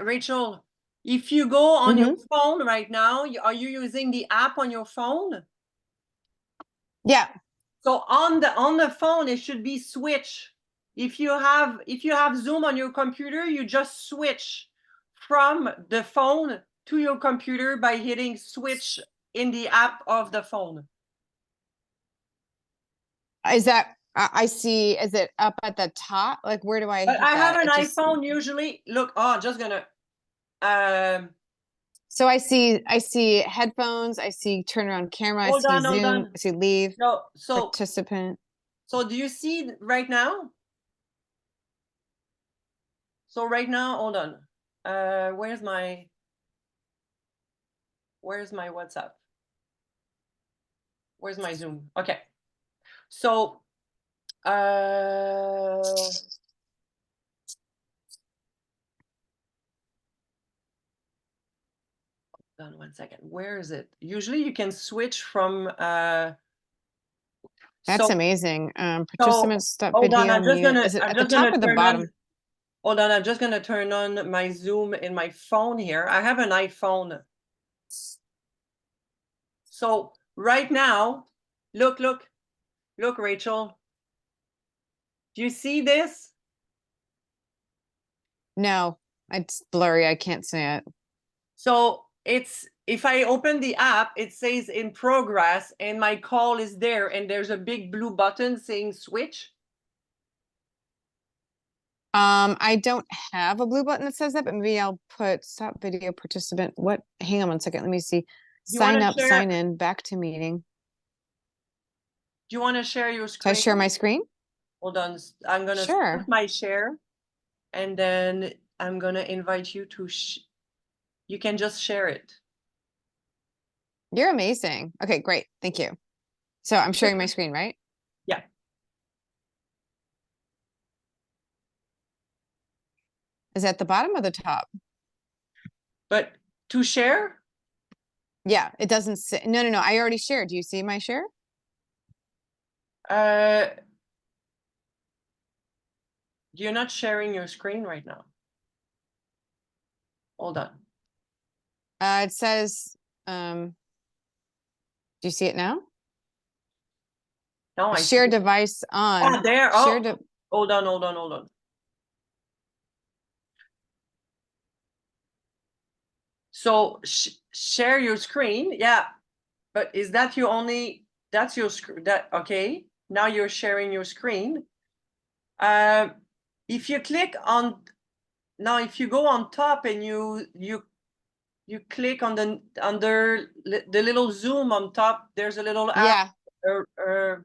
Speaker 1: Rachel, if you go on your phone right now, are you using the app on your phone?
Speaker 4: Yeah.
Speaker 1: So on the phone, it should be switch. If you have Zoom on your computer, you just switch from the phone to your computer by hitting switch in the app of the phone.
Speaker 4: Is that I see? Is it up at the top? Like, where do I
Speaker 1: But
Speaker 4: hit
Speaker 1: I have
Speaker 4: that?
Speaker 1: an
Speaker 4: It just-
Speaker 1: iPhone usually. Look, I'm just gonna
Speaker 4: So I see headphones. I see turn around camera. I
Speaker 1: hold
Speaker 4: see
Speaker 1: on.
Speaker 4: Zoom. I see leave
Speaker 1: No, so
Speaker 4: participant.
Speaker 1: do you see right now? So right now, hold on. Where's my WhatsApp? Where's my Zoom? Okay. So hold on 1 second. Where is it? Usually you can switch from
Speaker 4: That's
Speaker 1: So-
Speaker 4: amazing.
Speaker 1: So,
Speaker 4: Participants stop
Speaker 1: hold on,
Speaker 4: video
Speaker 1: I'm just
Speaker 4: mute.
Speaker 1: gonna,
Speaker 4: Is it
Speaker 1: I'm
Speaker 4: at the
Speaker 1: just
Speaker 4: top
Speaker 1: gonna
Speaker 4: or the
Speaker 1: turn
Speaker 4: bottom?
Speaker 1: on. Hold on, I'm just gonna turn on my Zoom in my phone here. I have an iPhone. So right now, look, Rachel. Do you see this?
Speaker 4: No, it's blurry. I can't see it.
Speaker 1: So it's, if I open the app, it says in progress and my call is there and there's a big blue button saying switch.
Speaker 4: I don't have a blue button that says that, but maybe I'll put stop video participant. What? Hang on one second. Let me see.
Speaker 1: You wanna
Speaker 4: Sign up,
Speaker 1: share-
Speaker 4: sign in, back to meeting.
Speaker 1: Do you want to share your
Speaker 4: So
Speaker 1: screen?
Speaker 4: I share my screen?
Speaker 1: Hold on, I'm gonna
Speaker 4: Sure.
Speaker 1: start my share. And then I'm gonna invite you to, you can just share it.
Speaker 4: You're amazing. Okay, great. Thank you. So I'm sharing my screen, right?
Speaker 1: Yeah.
Speaker 4: Is that the bottom or the top?
Speaker 1: But to share,
Speaker 4: Yeah, it doesn't say. No, no, no. I already shared. Do you see my share?
Speaker 1: you're not sharing your screen right now. Hold on.
Speaker 4: It says, do you see it now?
Speaker 1: No, I
Speaker 4: Share
Speaker 1: see.
Speaker 4: device on.
Speaker 1: Oh, there.
Speaker 4: Share
Speaker 1: Oh, hold on. So share your screen. Yeah. But is that your only, that's your screen? That, okay. Now you're sharing your screen. If you click on, now if you go on top and you click on the, under the little zoom on top, there's a little app.
Speaker 4: Yeah.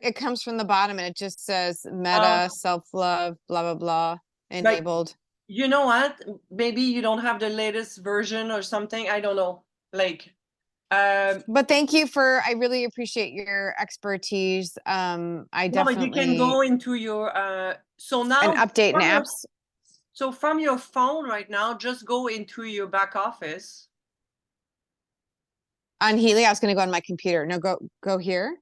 Speaker 4: It comes from the bottom and it just says meta, self-love, blah, blah, blah, enabled.
Speaker 1: You know what? Maybe you don't have the latest version or something. I don't know. Like,
Speaker 4: But thank you I really appreciate your expertise. I
Speaker 1: no, but
Speaker 4: definitely.
Speaker 1: you can go into your, so now.
Speaker 4: And update in
Speaker 1: from your-
Speaker 4: apps.
Speaker 1: So from your phone right now, just go into your back office.
Speaker 4: On Healy, I was gonna go on my computer. No, go here.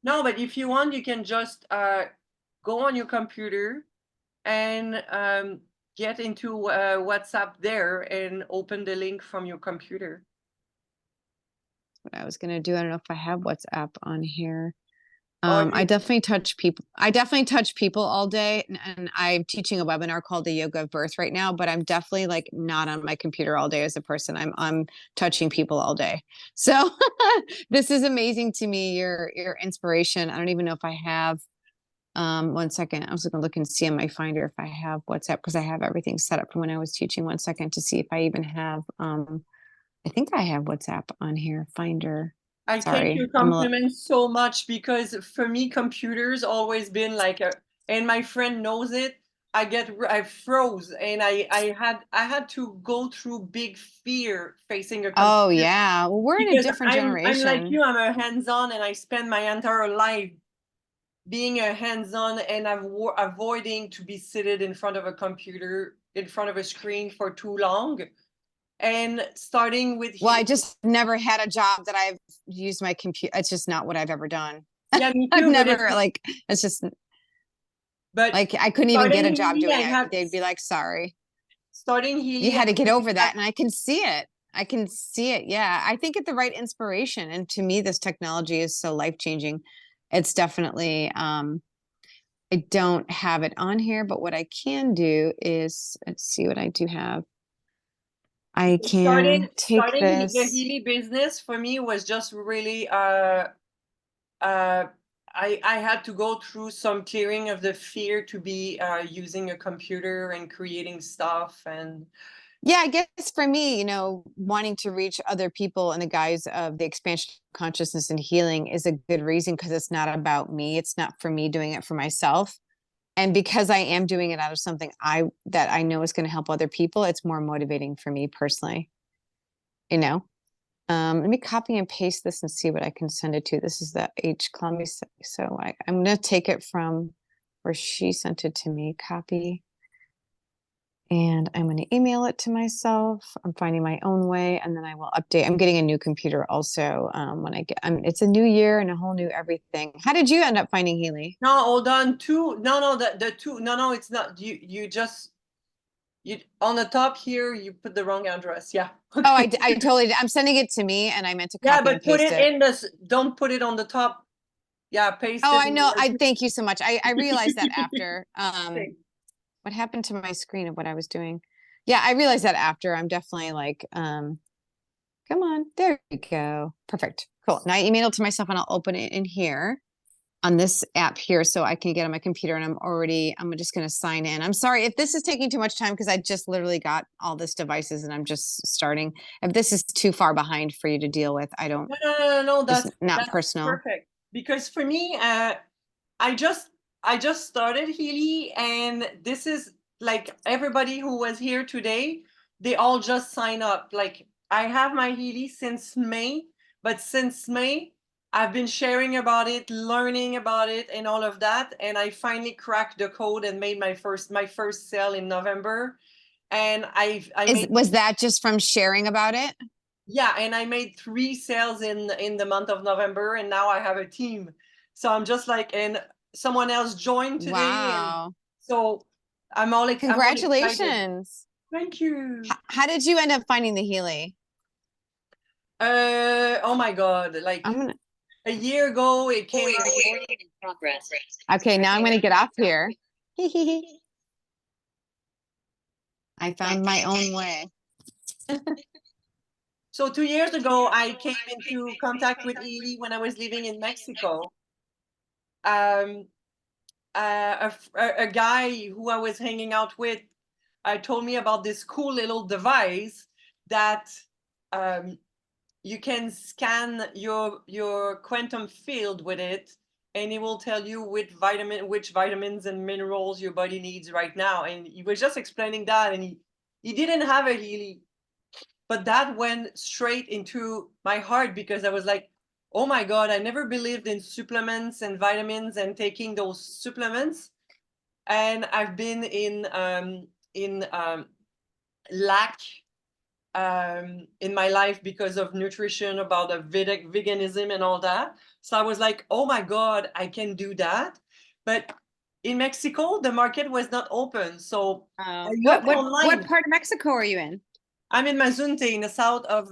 Speaker 1: No, but if you want, you can just go on your computer and get into WhatsApp there and open the link from your computer.
Speaker 4: What I was gonna do. I don't know if I have WhatsApp on here.
Speaker 1: Oh,
Speaker 4: I definitely touch people. I definitely touch people all day, and I'm teaching a webinar called the Yoga of Birth right now. But I'm definitely like not on my computer all day as a person. I'm touching people all day. So this is amazing to me. Your inspiration. I don't even know if I have. 1 second. I was gonna look and see in my Finder if I have WhatsApp because I have everything set up from when I was teaching. 1 second to see if I even have. I think I have WhatsApp on here. Finder.
Speaker 1: I take your compliments so much because for me, computers always been like and my friend knows it. I froze and I had to go through big fear facing a computer.
Speaker 4: Oh yeah, well, we're in a
Speaker 1: Because
Speaker 4: different
Speaker 1: I'm
Speaker 4: generation.
Speaker 1: like you, I'm a hands-on and I spend my entire life being a hands-on and avoiding to be seated in front of a computer, in front of a screen for too long. And starting with,
Speaker 4: Well, I just never had a job that I've used my computer. It's just not what I've ever done.
Speaker 1: yeah, me
Speaker 4: I've
Speaker 1: too, but
Speaker 4: never it's just
Speaker 1: but
Speaker 4: like I couldn't even get a
Speaker 1: starting
Speaker 4: job
Speaker 1: Healy,
Speaker 4: doing it. They'd be like, sorry.
Speaker 1: Starting Healy,
Speaker 4: You had to get over that. And I can see it. I can see it. Yeah. I think it's the right inspiration. And to me, this technology is so life-changing. It's definitely I don't have it on here, but what I can do is let's see what I do have. I can take
Speaker 1: starting
Speaker 4: this.
Speaker 1: the Healy business for me was just really I had to go through some clearing of the fear to be using a computer and creating stuff. And
Speaker 4: yeah, I guess for me, wanting to reach other people in the guise of the expansion of consciousness and healing is a good reason because it's not about me. It's not for me doing it for myself. And because I am doing it out of something that I know is going to help other people, it's more motivating for me personally. Let me copy and paste this and see what I can send it to. This is the H Columbia. So I'm going to take it from where she sent it to me, copy. And I'm going to email it to myself. I'm finding my own way, and then I will update. I'm getting a new computer also. When I get, it's a new year and a whole new everything. How did you end up finding Healy?
Speaker 1: No, hold on. No, the two. No, it's not. You just on the top here. You put the wrong address. Yeah.
Speaker 4: Oh, I totally did. I'm sending it to me, and I meant to
Speaker 1: Yeah,
Speaker 4: copy and
Speaker 1: but put
Speaker 4: paste
Speaker 1: it
Speaker 4: it.
Speaker 1: in this. Don't put it on the top. Yeah, paste
Speaker 4: Oh,
Speaker 1: it.
Speaker 4: I know. I thank you so much. I realized that after.
Speaker 1: Okay.
Speaker 4: What happened to my screen of what I was doing? Yeah, I realized that after. I'm definitely like, come on, there we go. Perfect. Cool. Now I emailed it to myself, and I'll open it in here on this app here so I can get on my computer, and I'm just going to sign in. I'm sorry if this is taking too much time because I just literally got all this devices and I'm just starting. If this is too far behind for you to deal with, I don't,
Speaker 1: No.
Speaker 4: it's
Speaker 1: That's
Speaker 4: not personal.
Speaker 1: perfect. Because for me, I just started Healy, and this is like everybody who was here today, they all just sign up. Like I have my Healy since May, but since May, I've been sharing about it, learning about it, and all of that. And I finally cracked the code and made my first sale in November. And
Speaker 4: Was that just from sharing about it?
Speaker 1: yeah, and I made 3 sales in the month of November, and now I have a team. So I'm just like, and someone else joined today, and
Speaker 4: Wow.
Speaker 1: so I'm all excited.
Speaker 4: Congratulations.
Speaker 1: Thank you.
Speaker 4: How did you end up finding the Healy?
Speaker 1: Oh my God, like
Speaker 4: I'm gonna,
Speaker 1: a year ago, it came.
Speaker 4: okay, now I'm gonna get off here. I found my own way.
Speaker 1: So 2 years ago, I came into contact with Healy when I was living in Mexico. A guy who I was hanging out with told me about this cool little device that you can scan your quantum field with it, and it will tell you which vitamins and minerals your body needs right now. And he was just explaining that, and he didn't have a Healy, but that went straight into my heart because I was like, oh my God, I never believed in supplements and vitamins and taking those supplements. And I've been in lack in my life because of nutrition, about the veganism and all that. So I was like, oh my God, I can do that. But in Mexico, the market was not open. So I looked online.
Speaker 4: What part of Mexico are you in?
Speaker 1: I'm in Mazunte, in the south of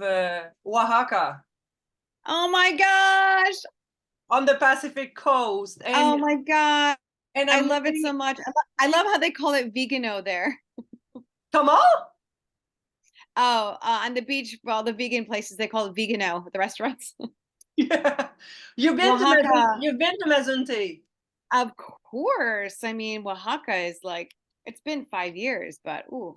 Speaker 1: Oaxaca,
Speaker 4: Oh my gosh.
Speaker 1: on the Pacific coast. And
Speaker 4: Oh my God.
Speaker 1: and
Speaker 4: I love it so much. I love how they call it vegano there.
Speaker 1: Come on.
Speaker 4: Oh, on the beach, well, the vegan places, they call it vegano, the restaurants.
Speaker 1: Yeah. You've been to Mazunte.
Speaker 4: Of course. I mean, Oaxaca is like, it's been 5 years, but ooh,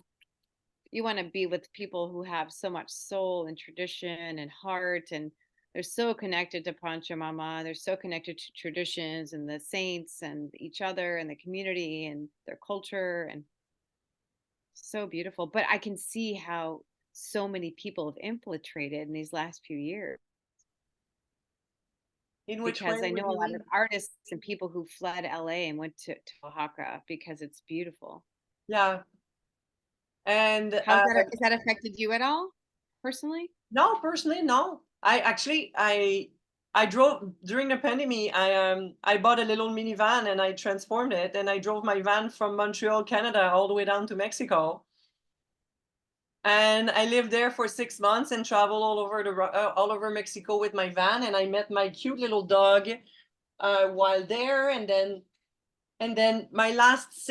Speaker 4: you want to be with people who have so much soul and tradition and heart, and they're so connected to Pachamama. They're so connected to traditions and the saints and each other and the community and their culture, and so beautiful. But I can see how so many people have infiltrated in these last few years.
Speaker 1: In which way?
Speaker 4: Because I know a lot of artists and people who fled LA and went to Oaxaca because it's beautiful.
Speaker 1: Yeah. And
Speaker 4: Has that affected you at all personally?
Speaker 1: no, personally, no. I drove during the pandemic. I bought a little minivan and I transformed it, and I drove my van from Montreal, Canada, all the way down to Mexico. And I lived there for 6 months and traveled all over Mexico with my van. And I met my cute little dog while there. And then my last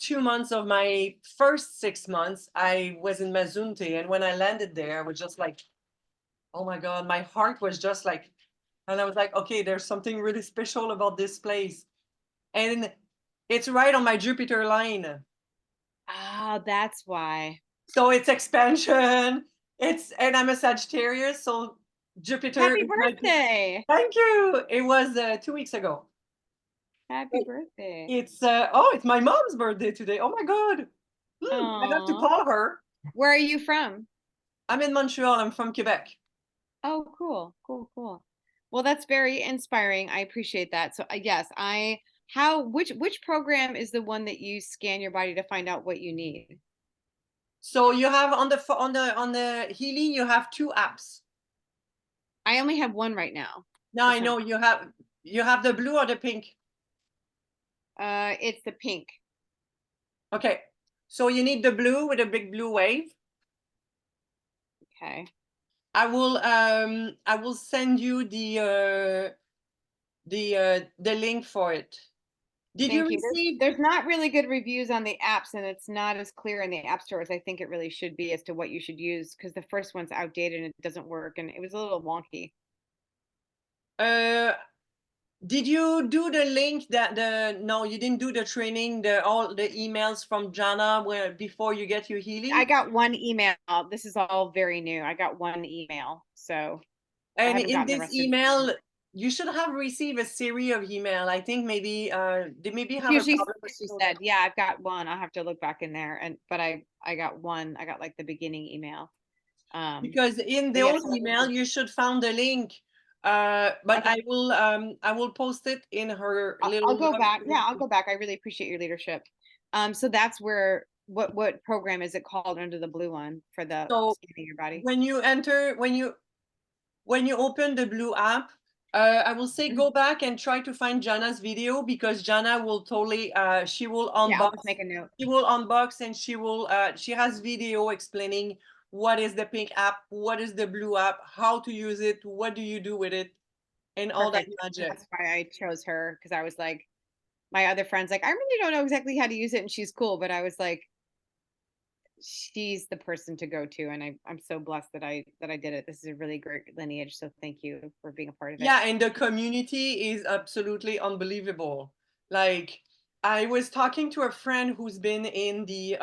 Speaker 1: 2 months of my first 6 months, I was in Mazunte. And when I landed there, I was just like, oh my God, my heart was just like, and I was like, okay, there's something really special about this place. And it's right on my Jupiter line.
Speaker 4: Oh, that's why.
Speaker 1: So it's expansion. And I'm a Sagittarius, so Jupiter.
Speaker 4: Happy birthday.
Speaker 1: Thank you. It was 2 weeks ago.
Speaker 4: Happy birthday.
Speaker 1: It's my mom's birthday today. Oh my God. I have to call her.
Speaker 4: Where are you from?
Speaker 1: I'm in Montreal. I'm from Quebec.
Speaker 4: Oh, cool. Well, that's very inspiring. I appreciate that. So yes, which program is the one that you scan your body to find out what you need?
Speaker 1: So you have on the Healy, you have 2 apps.
Speaker 4: I only have one right now.
Speaker 1: Now I
Speaker 4: Okay.
Speaker 1: know you have the blue or the pink.
Speaker 4: It's the pink.
Speaker 1: Okay. So you need the blue with a big blue wave.
Speaker 4: Okay.
Speaker 1: I will send you the link for it. Did you
Speaker 4: Thank you.
Speaker 1: receive?
Speaker 4: There's not really good reviews on the apps, and it's not as clear in the app store as I think it really should be as to what you should use, because the first one's outdated and it doesn't work, and it was a little wonky.
Speaker 1: Did you do the link no, you didn't do the training, all the emails from Jana where before you get your Healy?
Speaker 4: I got one email. This is all very new. I got one email, so I
Speaker 1: And
Speaker 4: haven't
Speaker 1: in
Speaker 4: gotten the
Speaker 1: this
Speaker 4: rest of the
Speaker 1: email, you should have received a series of email. I think maybe they maybe have a
Speaker 4: usually
Speaker 1: problem.
Speaker 4: what she said. Yeah, I've got one. I'll have to look back in there, but I got one. I got like the beginning email.
Speaker 1: Because in
Speaker 4: But yeah,
Speaker 1: those email you should found the link. But
Speaker 4: Okay.
Speaker 1: I will post it in her
Speaker 4: I'll
Speaker 1: little
Speaker 4: go back.
Speaker 1: notes.
Speaker 4: Yeah, I'll go back. I really appreciate your leadership. So that's where what program is it called under the blue one for the
Speaker 1: So
Speaker 4: scanning your body?
Speaker 1: when you enter, when you open the blue app, I will say go back and try to find Jana's video, because Jana will totally she will
Speaker 4: Yeah, I'll
Speaker 1: unbox.
Speaker 4: just make a note.
Speaker 1: She will unbox and she will she has video explaining what is the pink app, what is the blue app, how to use it, what do you do with it, and all that
Speaker 4: Perfect.
Speaker 1: magic.
Speaker 4: That's why I chose her, because I was like, my other friends like, I really don't know exactly how to use it, and she's cool, but I was like, she's the person to go to, and I'm so blessed that I did it. This is a really great lineage, so thank you for being a part of it.
Speaker 1: Yeah, and the community is absolutely unbelievable. Like, I was talking to a friend who's been in the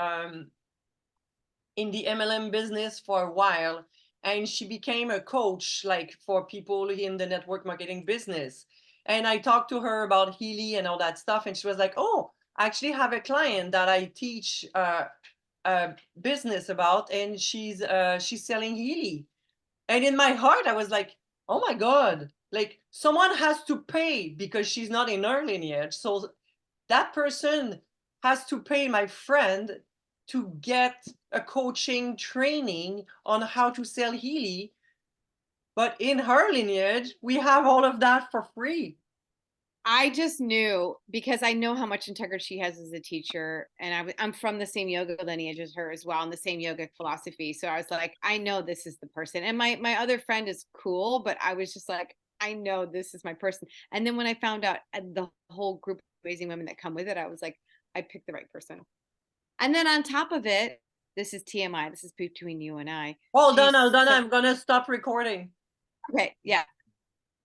Speaker 1: MLM business for a while, and she became a coach, like, for people in the network marketing business. And I talked to her about Healy and all that stuff, and she was like, oh, I actually have a client that I teach business about, and she's selling Healy. And in my heart I was like, oh my god, like, someone has to pay because she's not in her lineage, so that person has to pay my friend to get a coaching training on how to sell Healy. But in her lineage we have all of that for free.
Speaker 4: I just knew, because I know how much integrity she has as a teacher, and I'm from the same yoga lineage as her as well, and the same yoga philosophy. So I was like, I know this is the person. And my other friend is cool, but I was just like, I know this is my person. And then when I found out the whole group of amazing women that come with it, I was like, I picked the right person. And then on top of it, this is TMI. This is between you and I.
Speaker 1: Hold on,
Speaker 4: She's
Speaker 1: I'm gonna stop recording.
Speaker 4: okay. Yeah.